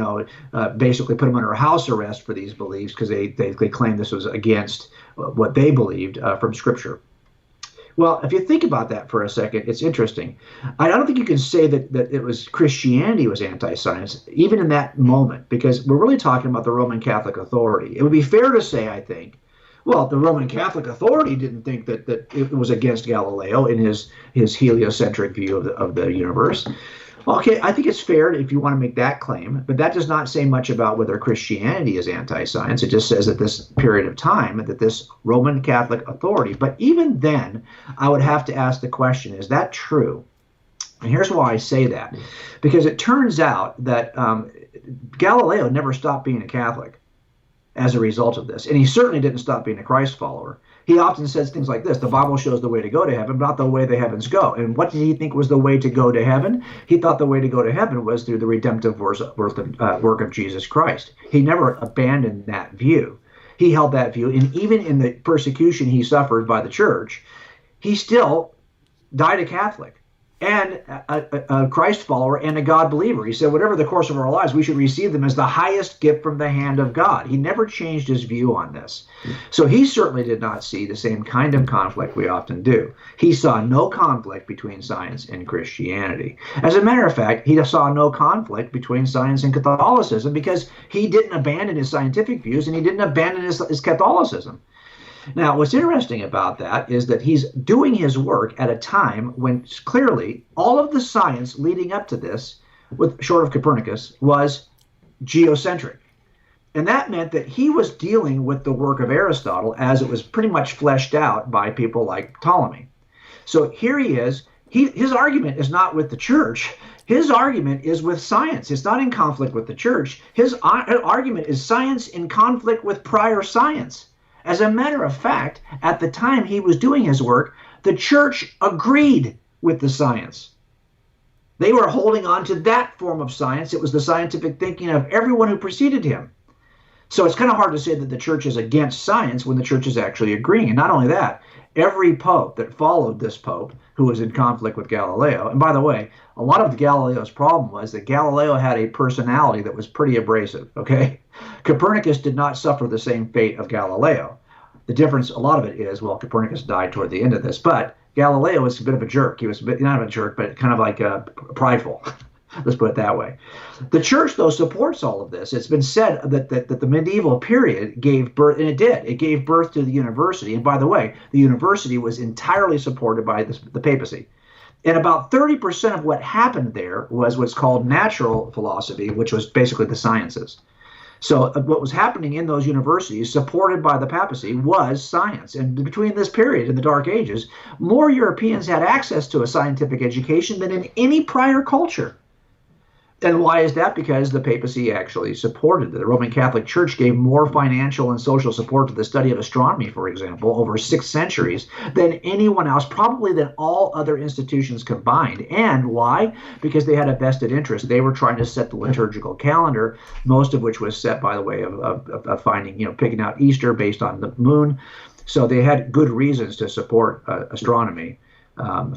basically put him under house arrest for these beliefs because they claimed this was against what they believed from Scripture. Well, if you think about that for a second, it's interesting. I don't think you can say that it was Christianity was anti-science, even in that moment, because we're really talking about the Roman Catholic authority. It would be fair to say, I think, well, the Roman Catholic authority didn't think that it was against Galileo in his heliocentric view of the universe. Okay, I think it's fair if you want to make that claim, but that does not say much about whether Christianity is anti-science. It just says that this period of time, that this Roman Catholic authority. But even then, I would have to ask the question, is that true? And here's why I say that. Because it turns out that Galileo never stopped being a Catholic as a result of this. And he certainly didn't stop being a Christ follower. He often says things like this: the Bible shows the way to go to heaven, but not the way the heavens go. And what did he think was the way to go to heaven? He thought the way to go to heaven was through the redemptive work of Jesus Christ. He never abandoned that view. He held that view, and even in the persecution he suffered by the church, he still died a Catholic. and a Christ follower and a God believer. He said, whatever the course of our lives, we should receive them as the highest gift from the hand of God. He never changed his view on this. So he certainly did not see the same kind of conflict we often do. He saw no conflict between science and Christianity. As a matter of fact, he saw no conflict between science and Catholicism because he didn't abandon his scientific views and he didn't abandon his Catholicism. Now, what's interesting about that is that he's doing his work at a time when clearly all of the science leading up to this, with short of Copernicus, was geocentric. And that meant that he was dealing with the work of Aristotle as it was pretty much fleshed out by people like Ptolemy. So here he is. His argument is not with the church. His argument is with science. It's not in conflict with the church. His argument is science in conflict with prior science. As a matter of fact, at the time he was doing his work, the church agreed with the science. They were holding on to that form of science. It was the scientific thinking of everyone who preceded him. So it's kind of hard to say that the church is against science when the church is actually agreeing. And not only that, every pope that followed this pope, who was in conflict with Galileo, and by the way, a lot of Galileo's problem was that Galileo had a personality that was pretty abrasive, okay? Copernicus did not suffer the same fate of Galileo. The difference, a lot of it is, well, Copernicus died toward the end of this, but Galileo was a bit of a jerk. He was a bit, not a jerk, but kind of like prideful. Let's put it that way. The church, though, supports all of this. It's been said that the medieval period gave birth, and it did. It gave birth to the university. And by the way, the university was entirely supported by the papacy. And about 30% of what happened there was what's called natural philosophy, which was basically the sciences. So what was happening in those universities, supported by the papacy, was science. And between this period in the Dark Ages, more Europeans had access to a scientific education than in any prior culture. And why is that? Because the papacy actually supported it. The Roman Catholic Church gave more financial and social support to the study of astronomy, for example, over 6 centuries than anyone else, probably than all other institutions combined. And why? Because they had a vested interest. They were trying to set the liturgical calendar, most of which was set by the way of finding, picking out Easter based on the moon. So they had good reasons to support astronomy.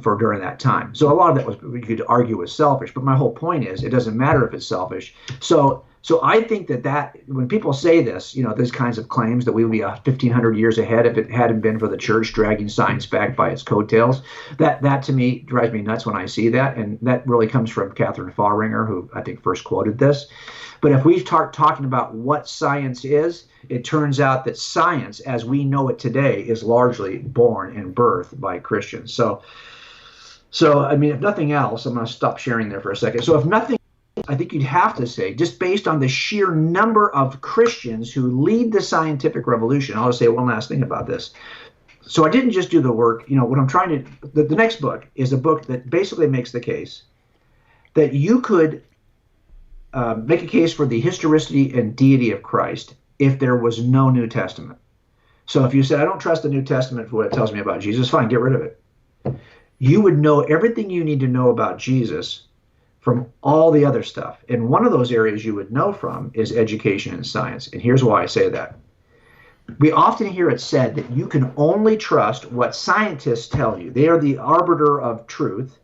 For during that time. So a lot of that was, we could argue, was selfish, but my whole point is it doesn't matter if it's selfish. So I think that when people say this, these kinds of claims that we would be 1,500 years ahead if it hadn't been for the church dragging science back by its coattails, that to me drives me nuts when I see that. And that really comes from Catherine Fahringer, who I think first quoted this. But if we start talking about what science is, it turns out that science, as we know it today, is largely born and birthed by Christians. So I mean, if nothing else, I'm going to stop sharing there for a second. So if nothing, I think you'd have to say, just based on the sheer number of Christians who lead the scientific revolution, I'll just say one last thing about this. So I didn't just do the work, what I'm trying to, the next book is a book that basically makes the case that you could make a case for the historicity and deity of Christ if there was no New Testament. So if you said, I don't trust the New Testament for what it tells me about Jesus, fine, get rid of it. You would know everything you need to know about Jesus from all the other stuff. And one of those areas you would know from is education and science. And here's why I say that. We often hear it said that you can only trust what scientists tell you. They are the arbiter of truth.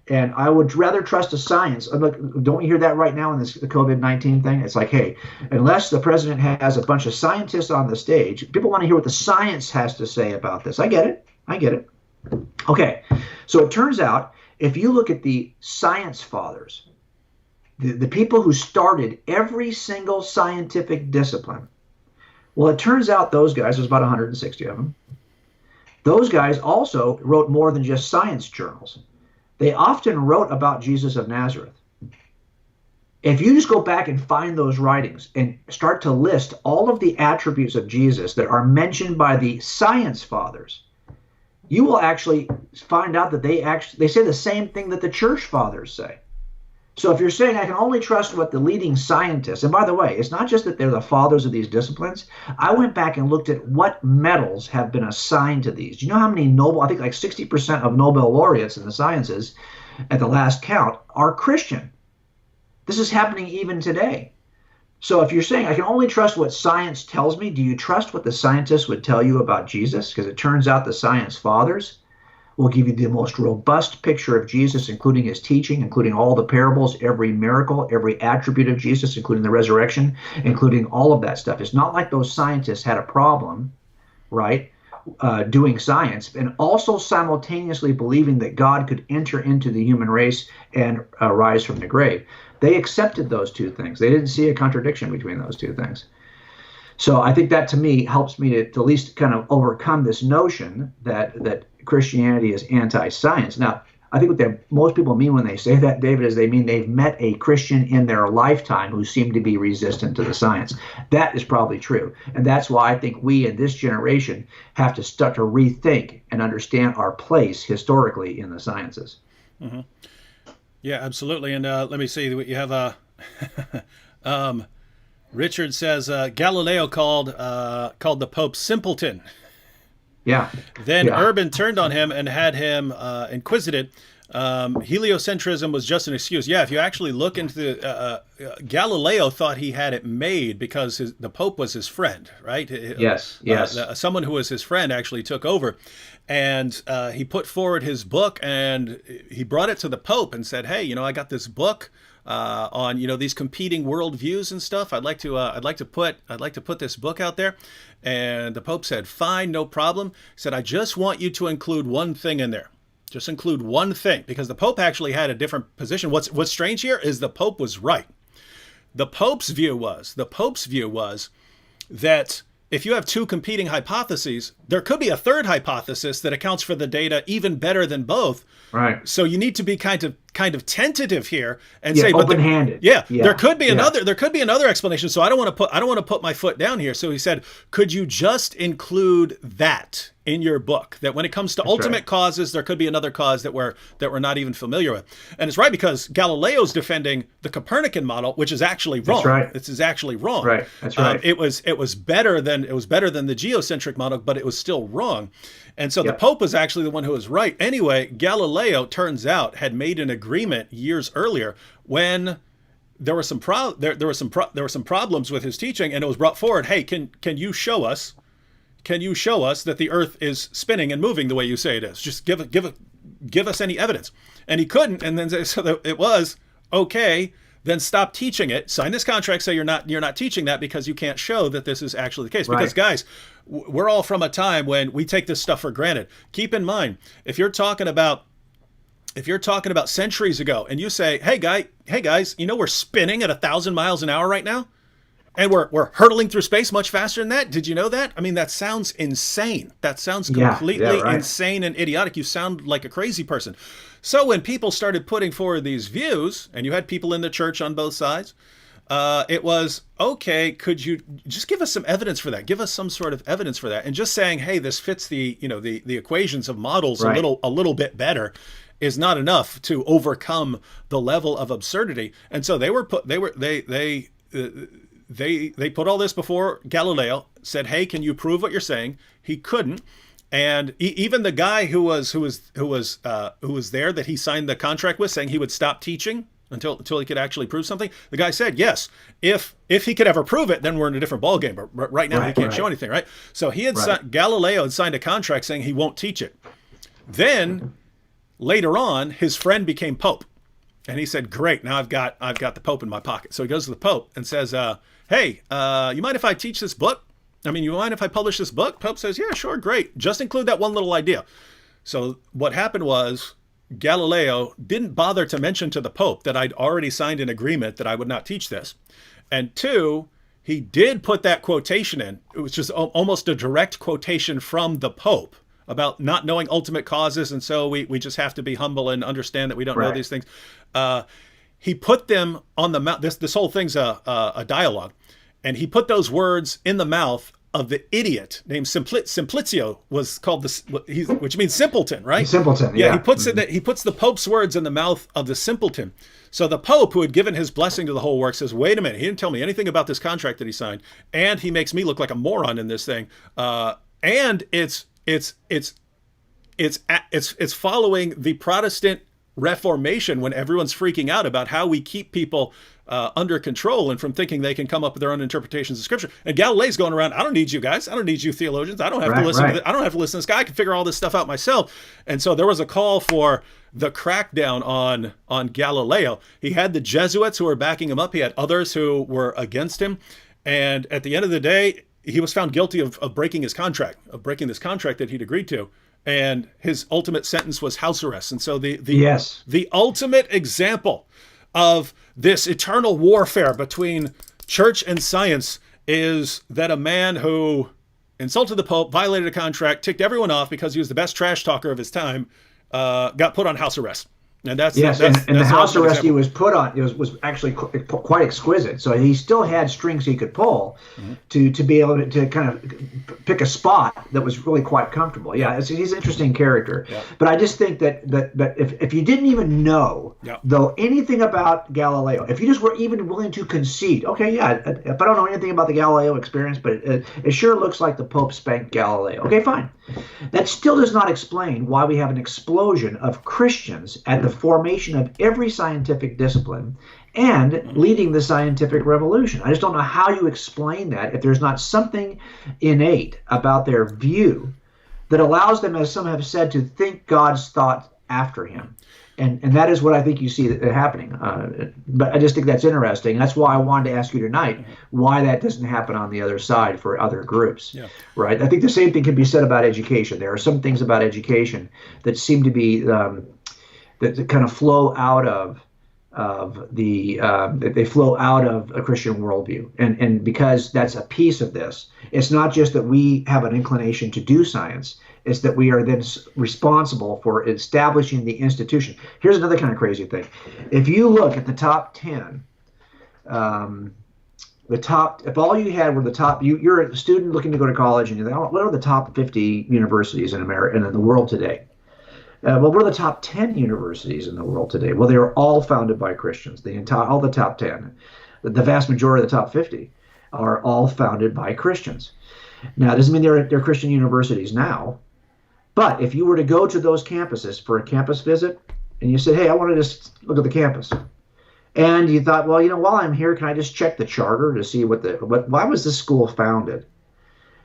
And I would rather trust a science. Look, don't you hear that right now in the COVID-19 thing? It's like, hey, unless the president has a bunch of scientists on the stage, people want to hear what the science has to say about this. I get it. Okay, so it turns out, if you look at the science fathers, the people who started every single scientific discipline, well, it turns out those guys, there's about 160 of them, those guys also wrote more than just science journals. They often wrote about Jesus of Nazareth. If you just go back and find those writings and start to list all of the attributes of Jesus that are mentioned by the science fathers, you will actually find out that they say the same thing that the church fathers say. So if you're saying I can only trust what the leading scientists, and by the way, it's not just that they're the fathers of these disciplines. I went back and looked at what medals have been assigned to these. Do you know how many I think like 60% of Nobel laureates in the sciences at the last count are Christian. This is happening even today. So if you're saying I can only trust what science tells me, do you trust what the scientists would tell you about Jesus? Because it turns out the science fathers will give you the most robust picture of Jesus, including his teaching, including all the parables, every miracle, every attribute of Jesus, including the resurrection, including all of that stuff. It's not like those scientists had a problem, right? Doing science and also simultaneously believing that God could enter into the human race and rise from the grave. They accepted those two things. They didn't see a contradiction between those two things. So I think that to me helps me to at least kind of overcome this notion that Christianity is anti-science. Now, I think what most people mean when they say that, David, is they mean they've met a Christian in their lifetime who seemed to be resistant to the science. That is probably true. And that's why I think we in this generation have to start to rethink and understand our place historically in the sciences. Mm-hmm. Yeah, absolutely. And let me see. You have a Richard says Galileo called the Pope simpleton. Yeah. Then Urban turned on him and had him inquisited. Heliocentrism was just an excuse. Yeah, if you actually look into the Galileo thought he had it made because the Pope was his friend, right? Yes. Someone who was his friend actually took over, and he put forward his book and he brought it to the Pope and said, "Hey, I got this book on these competing worldviews and stuff. I'd like to put this book out there." And the Pope said, "Fine, no problem." He said, "I just want you to include one thing in there. Just include one thing," because the Pope actually had a different position. What's strange here is the Pope was right. The Pope's view was that if you have two competing hypotheses, there could be a third hypothesis that accounts for the data even better than both. Right. So you need to be kind of tentative here and say, open-handed. There could be another explanation. So I don't want to put my foot down here. So he said, "Could you just include that in your book? That when it comes to ultimate causes, there could be another cause that we're not even familiar with." And it's right, because Galileo's defending the Copernican model, which is actually wrong. That's right. This is actually wrong. Right. That's right. It was better than the geocentric model, but it was still wrong. And so the Pope was actually the one who was right. Anyway, Galileo, turns out, had made an agreement years earlier when there were some problems with his teaching, and it was brought forward. Hey, can you show us that the Earth is spinning and moving the way you say it is? Just give us any evidence. And he couldn't. And then so it was okay. Then stop teaching it. Sign this contract. Say you're not teaching that because you can't show that this is actually the case. Right. Because guys, we're all from a time when we take this stuff for granted. Keep in mind, if you're talking about centuries ago, and you say, hey guys, we're spinning at 1,000 miles an hour right now, and we're hurtling through space much faster than that. Did you know that? I mean, that sounds insane. That sounds completely insane and idiotic. You sound like a crazy person. So when people started putting forward these views, and you had people in the church on both sides, it was, okay, could you just give us some evidence for that? Give us some sort of evidence for that. And just saying, hey, this fits the equations of models a little bit better is not enough to overcome the level of absurdity. And so they put all this before Galileo, said, hey, can you prove what you're saying? He couldn't. And even the guy who was there that he signed the contract with, saying he would stop teaching until he could actually prove something, the guy said, yes, if he could ever prove it, then we're in a different ballgame. But right now he can't show anything, right? So Galileo had signed a contract saying he won't teach it. Then later on, his friend became Pope, and he said, great, now I've got the Pope in my pocket. So he goes to the Pope and says, hey, you mind if I teach this book? I mean, you mind if I publish this book? Pope says, yeah, sure, great. Just include that one little idea. So what happened was Galileo didn't bother to mention to the Pope that I'd already signed an agreement that I would not teach this. And two, he did put that quotation in. It was just almost a direct quotation from the Pope about not knowing ultimate causes, and so we just have to be humble and understand that we don't know these things. He put them on the mouth. This whole thing's a dialogue. And he put those words in the mouth of the idiot named Simplicio, was called which means simpleton, right? Simpleton, yeah. He puts the Pope's words in the mouth of the simpleton. So the Pope, who had given his blessing to the whole work, says, wait a minute, he didn't tell me anything about this contract that he signed, and he makes me look like a moron in this thing. And it's following the Protestant Reformation, when everyone's freaking out about how we keep people under control and from thinking they can come up with their own interpretations of Scripture. And Galileo's going around, I don't need you guys. I don't need you theologians. I don't have to listen to this. I don't have to listen to this guy. I can figure all this stuff out myself. And so there was a call for the crackdown on Galileo. He had the Jesuits who were backing him up. He had others who were against him. And at the end of the day, he was found guilty of breaking his contract, of breaking this contract that he'd agreed to. And his ultimate sentence was house arrest. And so the ultimate example of this eternal warfare between church and science is that a man who insulted the Pope, violated a contract, ticked everyone off because he was the best trash talker of his time, got put on house arrest. And that's and the house arrest he was put on was actually quite exquisite. So he still had strings he could pull to be able to kind of pick a spot that was really quite comfortable. Yeah, he's an interesting character. Yeah. But I just think that if you didn't even know though anything about Galileo, if you just were even willing to concede, okay, yeah, if I don't know anything about the Galileo experience, but it sure looks like the Pope spanked Galileo. Okay, fine. That still does not explain why we have an explosion of Christians at the formation of every scientific discipline and leading the scientific revolution. I just don't know how you explain that if there's not something innate about their view that allows them, as some have said, to think God's thought after him. And that is what I think you see happening. But I just think that's interesting. That's why I wanted to ask you tonight why that doesn't happen on the other side for other groups. Yeah. Right? I think the same thing can be said about education. There are some things about education that seem to be that kind of flow out of they flow out of a Christian worldview. And because that's a piece of this, it's not just that we have an inclination to do science. It's that we are then responsible for establishing the institution. Here's another kind of crazy thing. If you look at the top 10, if all you had were the top, you're a student looking to go to college, and you think, what are the top 50 universities in America and in the world today? Well, what are the top 10 universities in the world today? Well, they are all founded by Christians. All the top 10, the vast majority of the top 50 are all founded by Christians. Now, it doesn't mean they're Christian universities now. But if you were to go to those campuses for a campus visit and you said, hey, I want to just look at the campus. And you thought, well, while I'm here, can I just check the charter to see why was this school founded?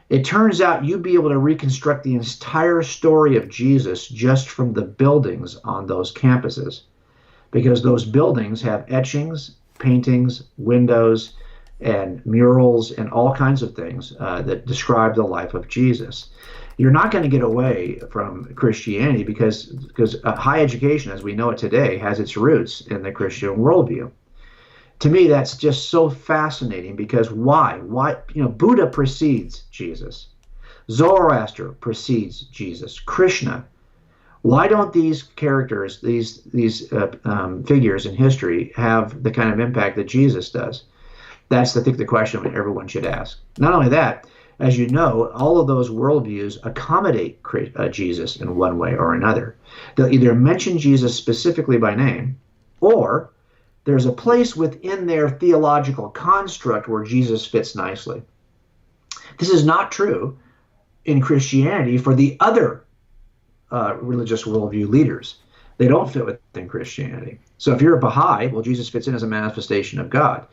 It turns out you'd be able to reconstruct the entire story of Jesus just from the buildings on those campuses, because those buildings have etchings, paintings, windows, and murals and all kinds of things that describe the life of Jesus. You're not going to get away from Christianity because high education, as we know it today, has its roots in the Christian worldview. To me, that's just so fascinating because why? Buddha precedes Jesus. Zoroaster precedes Jesus. Krishna. Why don't these characters, these figures in history, have the kind of impact that Jesus does? That's, I think, the question everyone should ask. Not only that, as you know, all of those worldviews accommodate Jesus in one way or another. They'll either mention Jesus specifically by name, or there's a place within their theological construct where Jesus fits nicely. This is not true in Christianity for the other religious worldview leaders. They don't fit within Christianity. So if you're a Baha'i, well, Jesus fits in as a manifestation of God.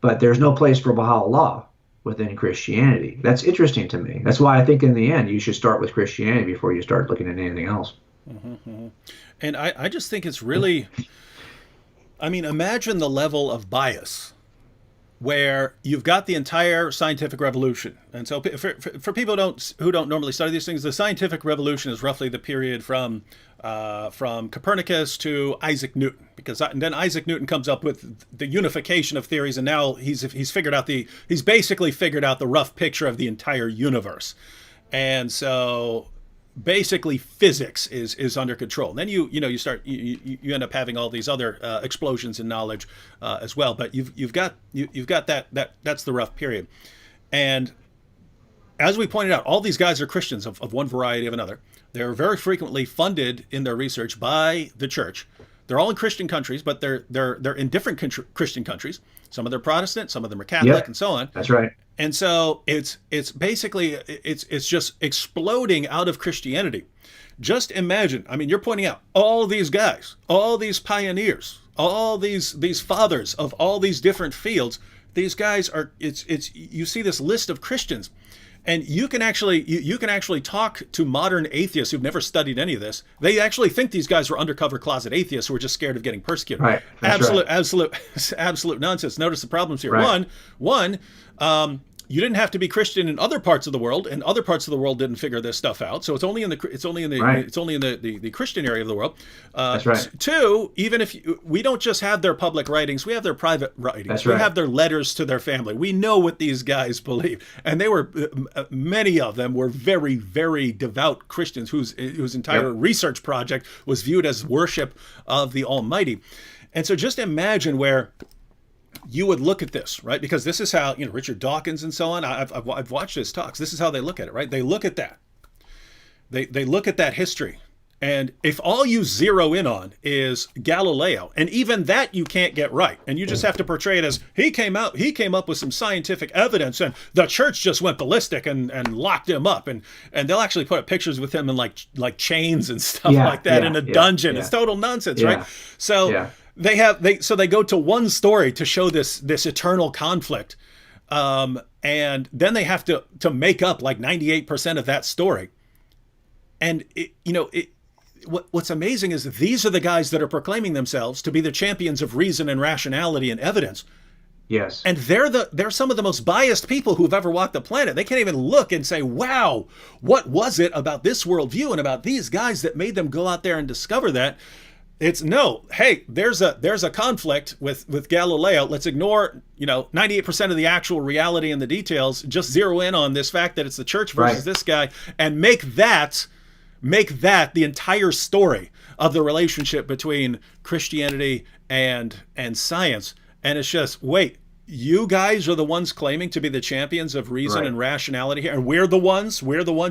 But there's no place for Baha'u'llah within Christianity. That's interesting to me. That's why I think in the end you should start with Christianity before you start looking at anything else. And I just think it's really, imagine the level of bias where you've got the entire scientific revolution. And so for people who don't normally study these things, the scientific revolution is roughly the period from Copernicus to Isaac Newton, and then Isaac Newton comes up with the unification of theories, and now he's basically figured out the rough picture of the entire universe. And so basically physics is under control. And then you end up having all these other explosions in knowledge as well. But you've got that's the rough period. And as we pointed out, all these guys are Christians of one variety or another. They're very frequently funded in their research by the church. They're all in Christian countries, but they're in different Christian countries. Some of them are Protestant, some of them are Catholic, and so on. That's right. And so it's basically it's just exploding out of Christianity. Just imagine. You're pointing out all these guys, all these pioneers, all these fathers of all these different fields. These guys are, it's you see this list of Christians, and you can actually you can actually talk to modern atheists who've never studied any of this. They actually think these guys were undercover closet atheists who were just scared of getting persecuted. Right. That's right. Absolute nonsense. Notice the problems here. Right. One, you didn't have to be Christian in other parts of the world, and other parts of the world didn't figure this stuff out. So it's only in the Christian area of the world. That's right. Two, even if we don't just have their public writings, we have their private writings. That's we right. have their letters to their family. We know what these guys believe, and they were many of them were very, very devout Christians whose entire research project was viewed as worship of the Almighty. And so just imagine where you would look at this, right? Because this is how, Richard Dawkins and so on, I've watched his talks. This is how they look at it, right? They look at that. They look at that history. And if all you zero in on is Galileo, and even that you can't get right, and you just have to portray it as he came up with some scientific evidence, and the church just went ballistic and locked him up, and they'll actually put up pictures with him in like chains and stuff like that in a dungeon. It's total nonsense, right? So they go to one story to show this eternal conflict, and then they have to make up like 98% of that story. And what's amazing is that these are the guys that are proclaiming themselves to be the champions of reason and rationality and evidence. Yes. And they're some of the most biased people who've ever walked the planet. They can't even look and say, wow, what was it about this worldview and about these guys that made them go out there and discover that? It's no, hey, there's a conflict with Galileo. Let's ignore, 98% of the actual reality and the details. Just zero in on this fact that it's the church versus this guy, and make that the entire story of the relationship between Christianity and science. And it's just, wait, you guys are the ones claiming to be the champions of reason and rationality here, and we're the ones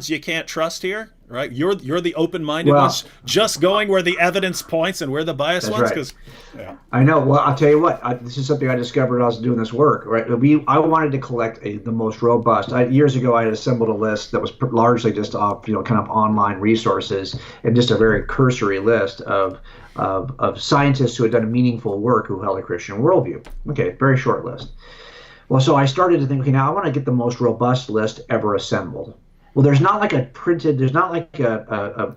you can't trust here, right? You're the open-minded ones, just going where the evidence points and where the biased ones. Because I know. Well, I'll tell you what. This is something I discovered when I was doing this work. Right, I wanted to collect the most robust. Years ago, I had assembled a list that was largely just off, kind of online resources, and just a very cursory list of scientists who had done meaningful work who held a Christian worldview. Okay, very short list. Well, so I started to think, okay, now I want to get the most robust list ever assembled. Well, there's not like a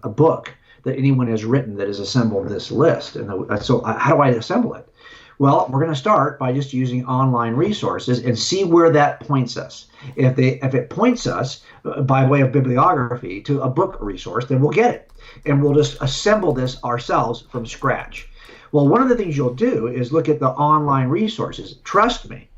book that anyone has written that has assembled this list. And so how do I assemble it? Well, we're going to start by just using online resources and see where that points us. If it points us by way of bibliography to a book resource, then we'll get it. And we'll just assemble this ourselves from scratch. Well, one of the things you'll do is look at the online resources. Trust me,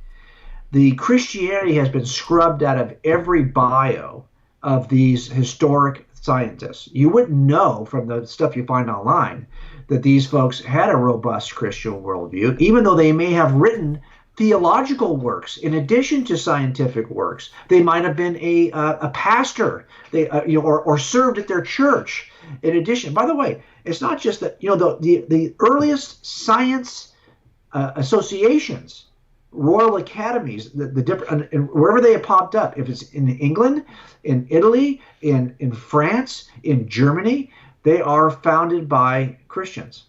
the Christianity has been scrubbed out of every bio of these historic scientists. You wouldn't know from the stuff you find online that these folks had a robust Christian worldview, even though they may have written theological works in addition to scientific works. They might have been a pastor, or served at their church in addition. By the way, it's not just that the earliest science associations, royal academies, the different, and wherever they have popped up, if it's in England, in Italy, in France, in Germany, they are founded by Christians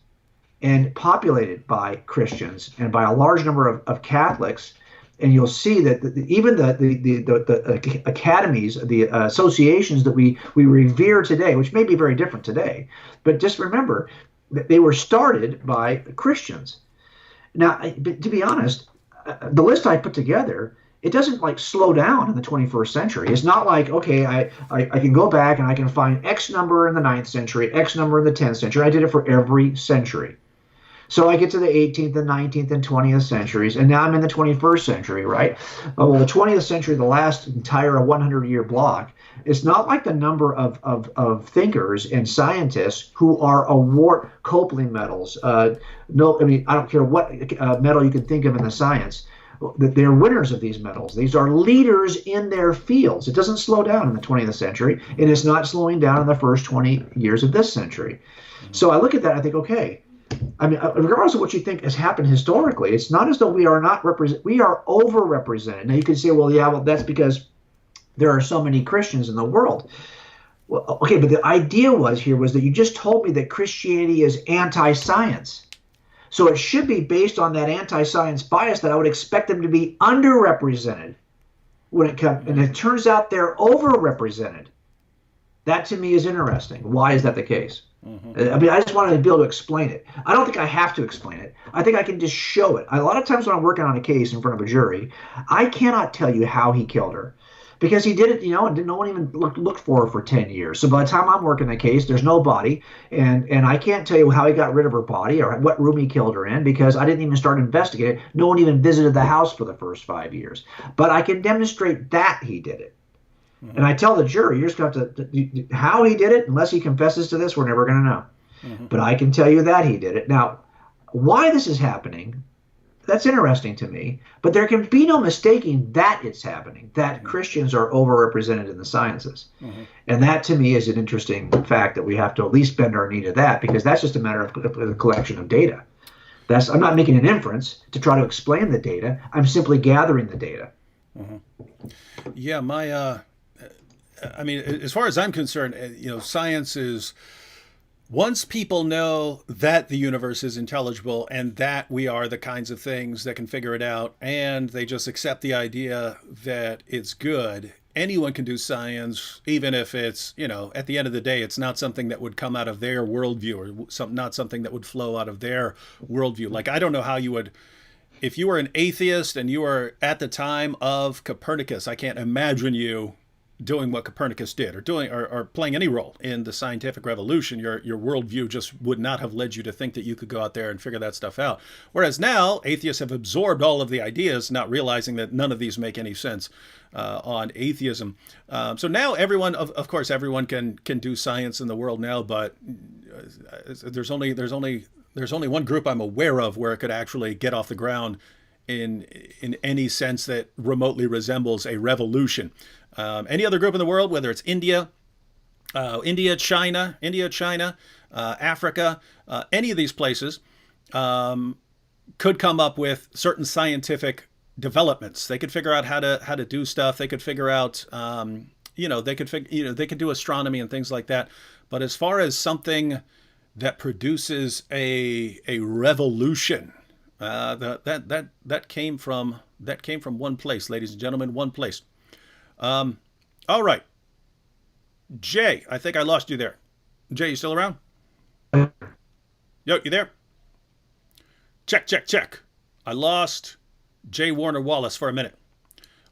and populated by Christians and by a large number of Catholics. And you'll see that even the academies, the associations that we revere today, which may be very different today, but just remember that they were started by Christians. Now, to be honest, the list I put together, it doesn't slow down in the 21st century. It's not like, okay, I can go back and I can find X number in the 9th century, X number in the 10th century. I did it for every century. So I get to the 18th and 19th and 20th centuries, and now I'm in the 21st century, right? Well, the 20th century, the last entire 100-year block, it's not like the number of thinkers and scientists who are award Copley medals. I don't care what medal you can think of in the science. They're winners of these medals. These are leaders in their fields. It doesn't slow down in the 20th century, and it's not slowing down in the first 20 years of this century. So I look at that and I think, okay, regardless of what you think has happened historically, it's not as though we are not we are overrepresented. Now you can say, well, that's because there are so many Christians in the world. Well, okay, but the idea was that you just told me that Christianity is anti-science. So it should be based on that anti-science bias that I would expect them to be underrepresented when it comes, and it turns out they're overrepresented. That to me is interesting. Why is that the case? I mean, I just wanted to be able to explain it. I don't think I have to explain it. I think I can just show it. A lot of times when I'm working on a case in front of a jury, I cannot tell you how he killed her because he did it, and no one even looked for her for 10 years. So by the time I'm working the case, there's no body, and I can't tell you how he got rid of her body or what room he killed her in because I didn't even start investigating. No one even visited the house for the first 5 years. But I can demonstrate that he did it. And I tell the jury, you're just going to have to, how he did it, unless he confesses to this, we're never going to know. But I can tell you that he did it. Now, why this is happening, that's interesting to me. But there can be no mistaking that it's happening, that Christians are overrepresented in the sciences. And that, to me, is an interesting fact that we have to at least bend our knee to that, because that's just a matter of a collection of data. I'm not making an inference to try to explain the data. I'm simply gathering the data. Yeah, I mean, as far as I'm concerned, science is, once people know that the universe is intelligible and that we are the kinds of things that can figure it out, and they just accept the idea that it's good, anyone can do science, even if it's, at the end of the day, it's not something that would come out of their worldview or not something that would flow out of their worldview. Like, I don't know how you would, if you were an atheist and you were at the time of Copernicus, I can't imagine you doing what Copernicus did or playing any role in the scientific revolution. Your worldview just would not have led you to think that you could go out there and figure that stuff out. Whereas now atheists have absorbed all of the ideas, not realizing that none of these make any sense on atheism. So now everyone, of course, everyone can do science in the world now, but there's only one group I'm aware of where it could actually get off the ground in any sense that remotely resembles a revolution. Any other group in the world, whether it's India, China, Africa, any of these places, could come up with certain scientific developments. They could figure out how to do stuff. They could figure out, they could do astronomy and things like that. But as far as something that produces a revolution, that came from one place, ladies and gentlemen, one place. All right. Jay, I think I lost you there. Jay, you still around? Yo, you there? Check. I lost Jay Warner Wallace for a minute.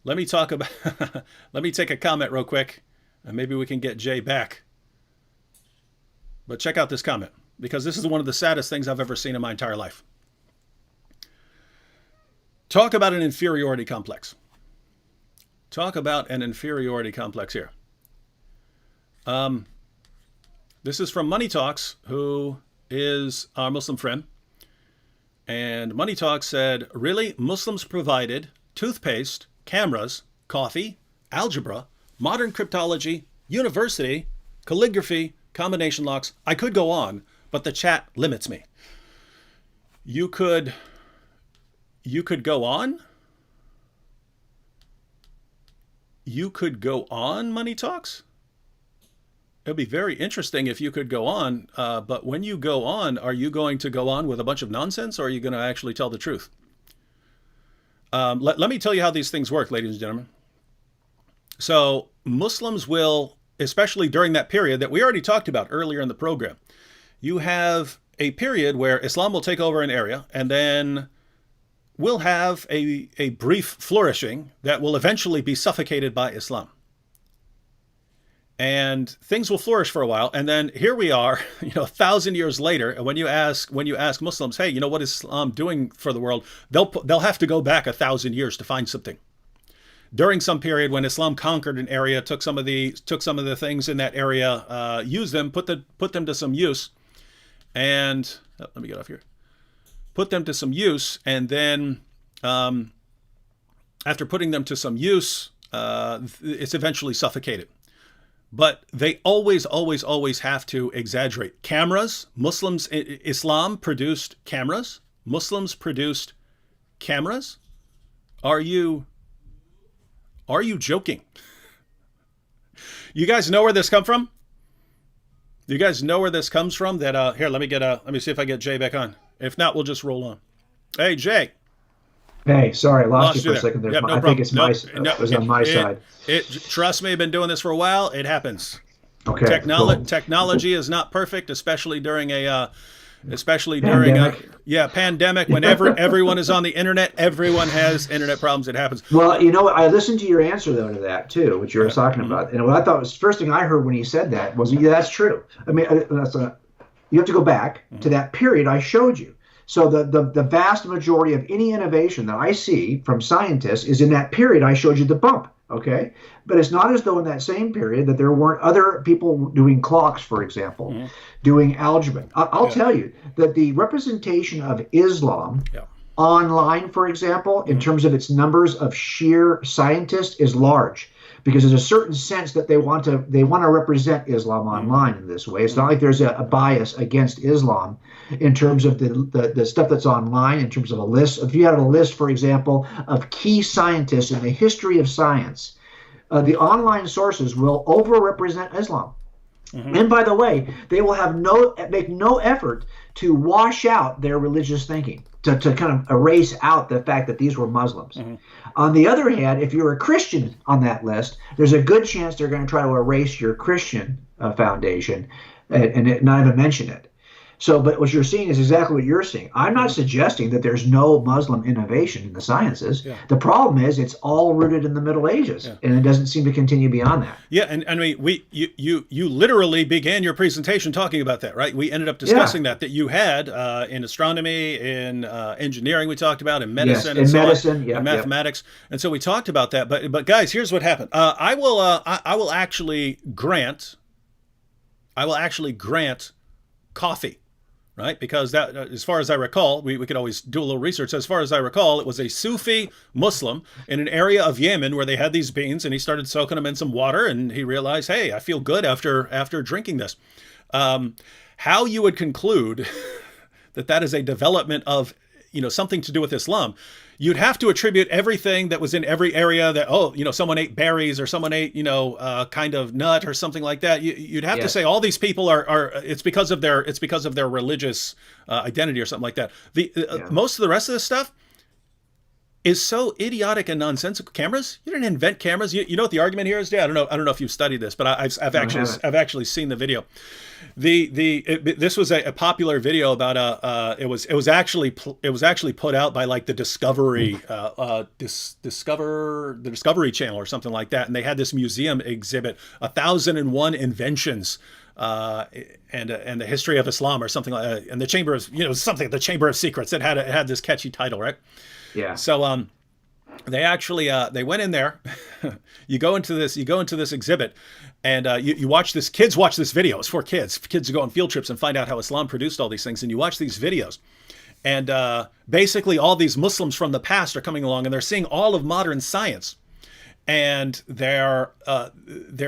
Let me talk about, let me take a comment real quick, and maybe we can get Jay back. But check out this comment, because this is one of the saddest things I've ever seen in my entire life. Talk about an inferiority complex. Talk about an inferiority complex here. This is from Money Talks, who is our Muslim friend. And Money Talks said, really, Muslims provided toothpaste, cameras, coffee, algebra, modern cryptology, university, calligraphy, combination locks. I could go on, but the chat limits me. You could go on? You could go on, Money Talks? It would be very interesting if you could go on, but when you go on, are you going to go on with a bunch of nonsense, or are you going to actually tell the truth? Let me tell you how these things work, ladies and gentlemen. So Muslims will, especially during that period that we already talked about earlier in the program, you have a period where Islam will take over an area, and then we'll have a brief flourishing that will eventually be suffocated by Islam. And things will flourish for a while, and then here we are, 1,000 years later. And when you ask Muslims, hey, what is Islam doing for the world? They'll have to go back 1,000 years to find something. During some period when Islam conquered an area, took some of the things in that area, used them, put them to some use, and let me get off here. Put them to some use, and then after putting them to some use, it's eventually suffocated. But they always have to exaggerate. Cameras, Islam produced cameras. Muslims produced cameras. Are you joking? You guys know where this come from? You guys know where this comes from? That here, let me see if I get Jay back on. If not, we'll just roll on. Hey, Jay. Hey, sorry, I lost you Lost you for a there. second there. Yep, no I think problem. it's Nope. it was on my side. Trust me, I've been doing this for a while. It happens. Okay, cool. Technology is not perfect, especially during Pandemic. yeah, pandemic. Whenever everyone is on the internet, everyone has internet problems. It happens. Well, you know what? I listened to your answer though to that too, what you were Yeah. talking about, and what I thought was first thing I heard when he said that was, yeah, that's true. I mean, you have to go back to that period I showed you. So the vast majority of any innovation that I see from scientists is in that period I showed you the bump. Okay, but it's not as though in that same period that there weren't other people doing clocks, for example, doing algebra. I'll tell you that the representation of Islam Yeah. online, for example, in terms of its numbers of sheer scientists, is large, because there's a certain sense that they want to represent Islam online in this way. It's not like there's a bias against Islam in terms of the stuff that's online, in terms of a list. If you had a list, for example, of key scientists in the history of science, the online sources will overrepresent Islam. And by the way, they will make no effort to wash out their religious thinking, to kind of erase out the fact that these were Muslims. On the other hand, if you're a Christian on that list, there's a good chance they're going to try to erase your Christian foundation and not even mention it. So, but what you're seeing is exactly what you're seeing. I'm not suggesting that there's no Muslim innovation in the sciences. Yeah. The problem is it's all rooted in the Middle Ages, and it doesn't seem to continue beyond that. Yeah, and I mean, you literally began your presentation talking about that, right? We ended up discussing that you had in astronomy, in engineering, we talked about in medicine, Yes, in and medicine, in mathematics, and so we talked about that. But guys, here's what happened. I will actually grant coffee. Right, because that, as far as I recall, we could always do a little research. As far as I recall, it was a Sufi Muslim in an area of Yemen where they had these beans, and he started soaking them in some water, and he realized, hey, I feel good after drinking this. How you would conclude that is a development of something to do with Islam? You'd have to attribute everything that was in every area that, someone ate berries or someone ate, kind of nut or something like that. You'd have to say all these people are it's because of their religious identity or something like that. Most of the rest of this stuff is so idiotic and nonsensical. Cameras? You didn't invent cameras. You know what the argument here is? Yeah, I don't know if you've studied this, but I've actually seen the video. This was a popular video about it was actually put out by like the Discovery Discovery Channel or something like that, and they had this museum exhibit 1,001 inventions and the history of Islam or something like that, and the Chamber of the Chamber of Secrets. It had this catchy title, right? Yeah. So they actually they went in there. you go into this exhibit, and you watch this. Kids watch this video. It's for kids. Kids go on field trips and find out how Islam produced all these things. And you watch these videos, and basically all these Muslims from the past are coming along, and they're seeing all of modern science, and they're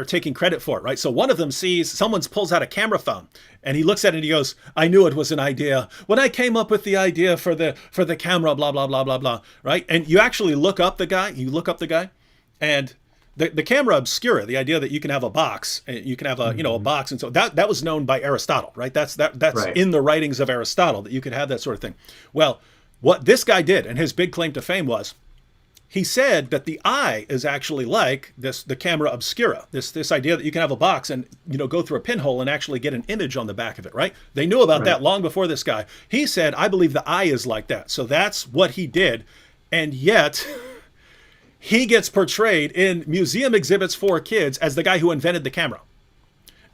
taking credit for it, right? So one of them sees someone pulls out a camera phone, and he looks at it and he goes, "I knew it was an idea when I came up with the idea for the camera, blah blah blah blah blah," right? And you actually look up the guy. And the camera obscura, the idea that you can have a box, you can have a box, and so that was known by Aristotle, right? That's right. In the writings of Aristotle that you could have that sort of thing. Well, what this guy did, and his big claim to fame was, he said that the eye is actually like the camera obscura, this idea that you can have a box and go through a pinhole and actually get an image on the back of it, right? They knew about that long before this guy. He said, I believe the eye is like that. So that's what he did. And yet he gets portrayed in museum exhibits for kids as the guy who invented the camera.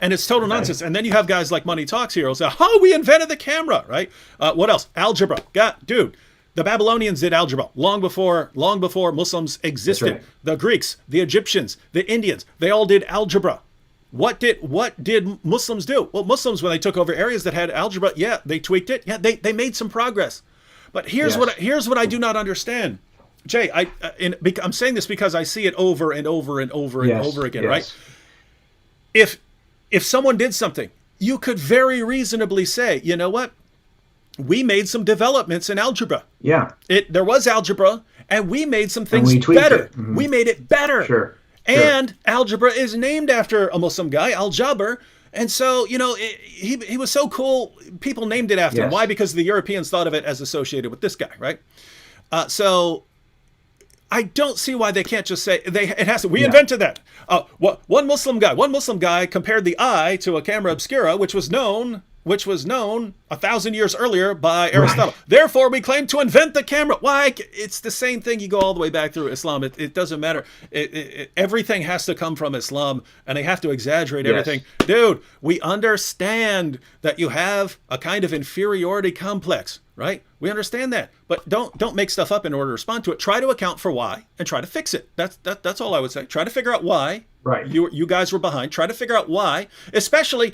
And it's total nonsense. And then you have guys like Money Talks here who say, oh, we invented the camera, right? What else? Algebra. Dude. The Babylonians did algebra long before Muslims existed. Right. The Greeks, the Egyptians, the Indians, they all did algebra. What did Muslims do? Well, Muslims, when they took over areas that had algebra, they tweaked it. Yeah, they made some progress. But here's what I do not understand. Jay, I'm saying this because I see it over and over and over and over again, right? If someone did something, you could very reasonably say, you know what? We made some developments in algebra. Yeah. There was algebra, and we made some things better. Mm-hmm. We made it better. Sure. And algebra is named after a Muslim guy, Al-Jabr, And so, he was so cool. People named it after him. Why? Yes. Because the Europeans thought of it as associated with this guy, right? So I don't see why they can't just say it has to. We Yeah. invented that. One Muslim guy compared the eye to a camera obscura, which was known 1,000 years earlier by Aristotle. Right. Therefore, we claim to invent the camera. Why? It's the same thing. You go all the way back through Islam. It doesn't matter. Everything has to come from Islam, and they have to exaggerate Yes. everything. Dude, we understand that you have a kind of inferiority complex, right? We understand that, but don't make stuff up in order to respond to it. Try to account for why and try to fix it. That's all I would say. Try to figure out why Right. you guys were behind. Try to figure out why, especially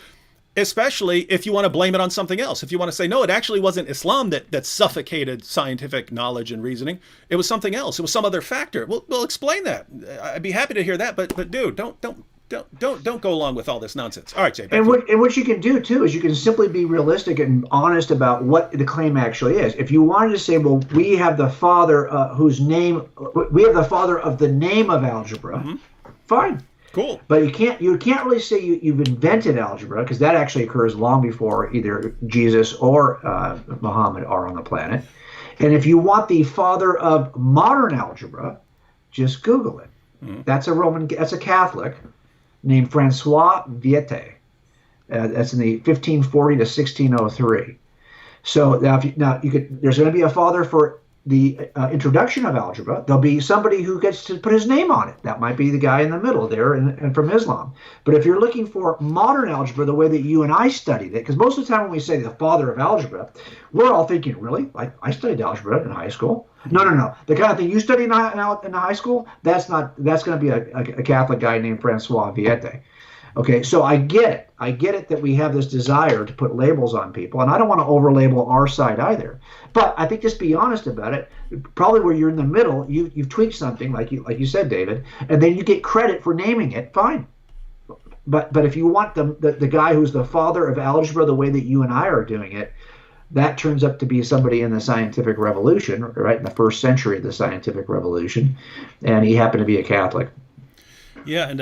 if you want to blame it on something else. If you want to say, no, it actually wasn't Islam that suffocated scientific knowledge and reasoning. It was something else. It was some other factor. We'll explain that. I'd be happy to hear that. But dude, don't go along with all this nonsense. All right, Jay. And what you can do too is you can simply be realistic and honest about what the claim actually is. If you wanted to say, well, we have the father we have the father of the name of algebra, fine. Cool. But you can't really say you've invented algebra, because that actually occurs long before either Jesus or Muhammad are on the planet. And if you want the father of modern algebra, just Google it. That's a Catholic named Francois Viette. That's in the 1540 to 1603. So there's going to be a father for the introduction of algebra. There'll be somebody who gets to put his name on it. That might be the guy in the middle there and from Islam. But if you're looking for modern algebra, the way that you and I studied it, because most of the time when we say the father of algebra, we're all thinking, really? Like, I studied algebra in high school? No. The kind of thing you study in high school, that's going to be a Catholic guy named Francois Viette. Okay, so I get it. I get it that we have this desire to put labels on people, and I don't want to overlabel our side either. But I think just be honest about it. Probably where you're in the middle, you've tweaked something, like you said, David, and then you get credit for naming it. Fine. But if you want the guy who's the father of algebra the way that you and I are doing it, that turns up to be somebody in the scientific revolution, right, in the first century of the scientific revolution, and he happened to be a Catholic. Yeah, and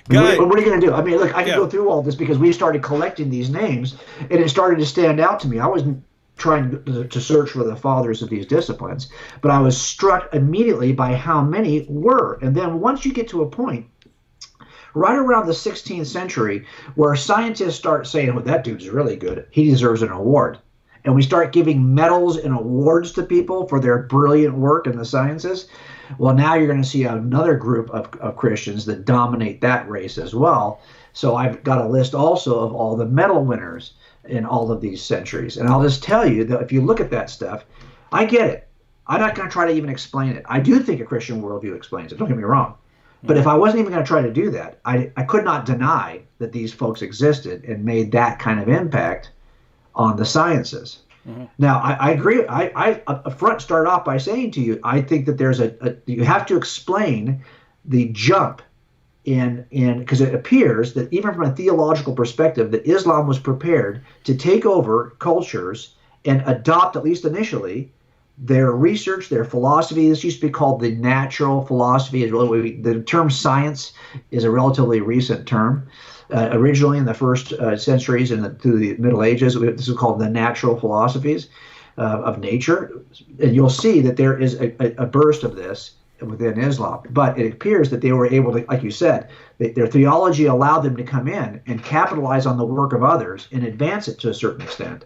Guy, what are you going to do? I mean, look, I can go through all this because we started collecting these names, and it started to stand out to me. I wasn't trying to search for the fathers of these disciplines, but I was struck immediately by how many were. And then once you get to a point, right around the 16th century, where scientists start saying, well, that dude's really good, he deserves an award. And we start giving medals and awards to people for their brilliant work in the sciences. Well, now you're going to see another group of Christians that dominate that race as well. So I've got a list also of all the medal winners in all of these centuries. And I'll just tell you that if you look at that stuff, I get it. I'm not going to try to even explain it. I do think a Christian worldview explains it. Don't get me wrong. But if I wasn't even going to try to do that, I could not deny that these folks existed and made that kind of impact on the sciences. Now, I agree. I up front started off by saying to you, I think that there's you have to explain the jump in because it appears that even from a theological perspective, that Islam was prepared to take over cultures and adopt, at least initially, their research, their philosophy. This used to be called the natural philosophy. The term science is a relatively recent term. Originally in the first centuries and through the Middle Ages, this was called the natural philosophies of nature. And you'll see that there is a burst of this within Islam. But it appears that they were able to, like you said, their theology allowed them to come in and capitalize on the work of others and advance it to a certain extent.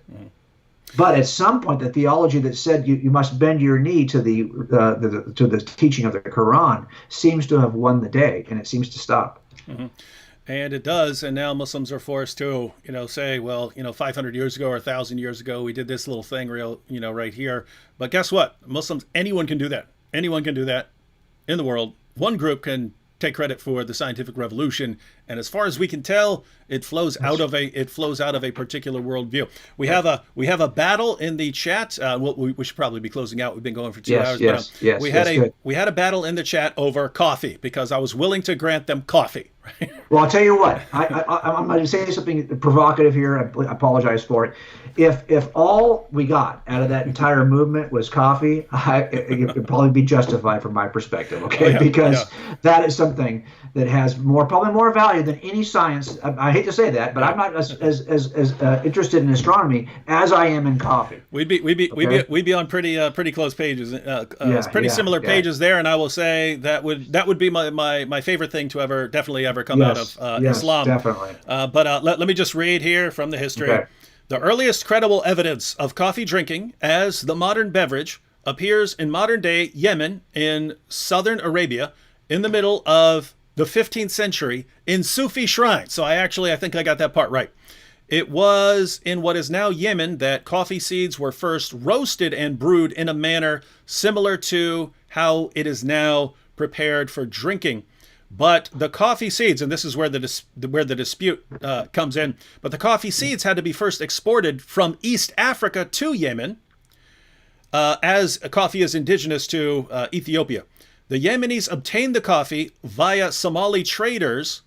But at some point, the theology that said you must bend your knee to the teaching of the Quran seems to have won the day, and it seems to stop. And it does, and now Muslims are forced to, say, well, 500 years ago or 1,000 years ago, we did this little thing, right here. But guess what? Muslims, anyone can do that. Anyone can do that in the world. One group can take credit for the scientific revolution, and as far as we can tell, it flows out of a particular worldview. We have a battle in the chat. We should probably be closing out. We've been going for 2 hours. Yes. We had a battle in the chat over coffee because I was willing to grant them coffee. Right? Well, I'll tell you what. I'm going to say something provocative here. I apologize for it. If all we got out of that entire movement was coffee, it would probably be justified from my perspective. Okay, because that is something that has probably more value you, than any science. I hate to say that, but I'm not as interested in astronomy as I am in coffee. We'd be on pretty close pages, pretty similar pages there. And I will say that would be my favorite thing to definitely ever come out of Islam. Definitely. But let me just read here from the history. Okay. The earliest credible evidence of coffee drinking as the modern beverage appears in modern-day Yemen in southern Arabia in the middle of the 15th century in Sufi shrines. So I think I got that part right. It was in what is now Yemen that coffee seeds were first roasted and brewed in a manner similar to how it is now prepared for drinking. But the coffee seeds, and this is where the dispute comes in, but the coffee seeds had to be first exported from East Africa to Yemen, as coffee is indigenous to Ethiopia. The Yemenis obtained the coffee via Somali traders,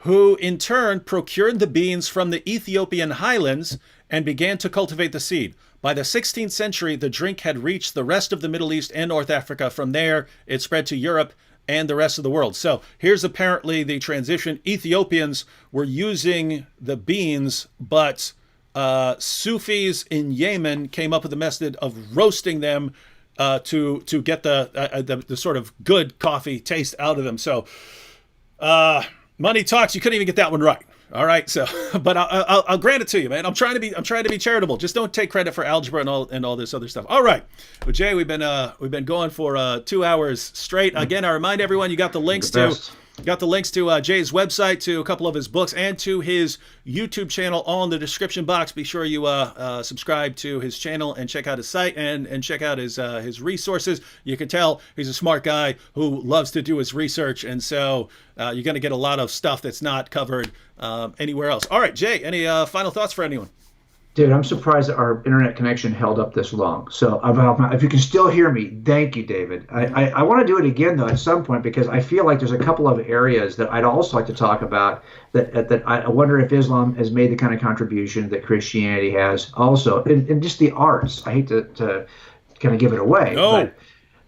who in turn procured the beans from the Ethiopian highlands and began to cultivate the seed. By the 16th century, the drink had reached the rest of the Middle East and North Africa. From there, it spread to Europe and the rest of the world. So here's apparently the transition. Ethiopians were using the beans, but Sufis in Yemen came up with the method of roasting them to get the sort of good coffee taste out of them. So money talks. You couldn't even get that one right. All right, so but I'll grant it to you, man. I'm trying to be charitable. Just don't take credit for algebra and all this other stuff. All right, well, Jay, we've been going for 2 hours straight. Again, I remind everyone you got the links to Jay's website, to a couple of his books, and to his YouTube channel all in the description box. Be sure you subscribe to his channel and check out his site and check out his resources. You can tell he's a smart guy who loves to do his research, and so you're going to get a lot of stuff that's not covered anywhere else. All right, Jay, any final thoughts for anyone? Dude, I'm surprised that our internet connection held up this long. So if you can still hear me, thank you, David. I want to do it again, though, at some point, because I feel like there's a couple of areas that I'd also like to talk about that I wonder if Islam has made the kind of contribution that Christianity has also. And just the arts. I hate to kind of give it away. No. But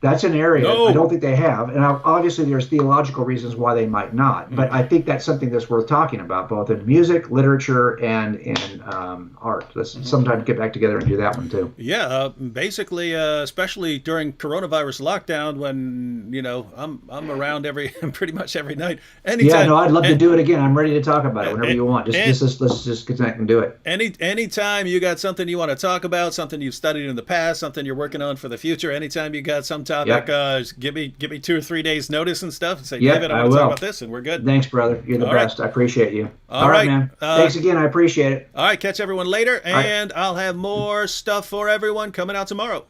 that's an area I don't think they have. And obviously there's theological reasons why they might not. But I think that's something that's worth talking about, both in music, literature, and in art. Let's sometime get back together and do that one too. Yeah, basically, especially during coronavirus lockdown, when I'm around pretty much every night. Anytime. Yeah, no, I'd love to do it again. I'm ready to talk about it whenever you want. Let's just connect and do it. Anytime you got something you want to talk about, something you've studied in the past, something you're working on for the future. Anytime you got some topic, give me 2 or 3 days notice and stuff, and say, David, I want to talk about this, and we're good. Thanks, brother. You're the best. Right. I appreciate you. All right, man. Thanks again. I appreciate it. All right, catch everyone later, and I'll have more stuff for everyone coming out tomorrow.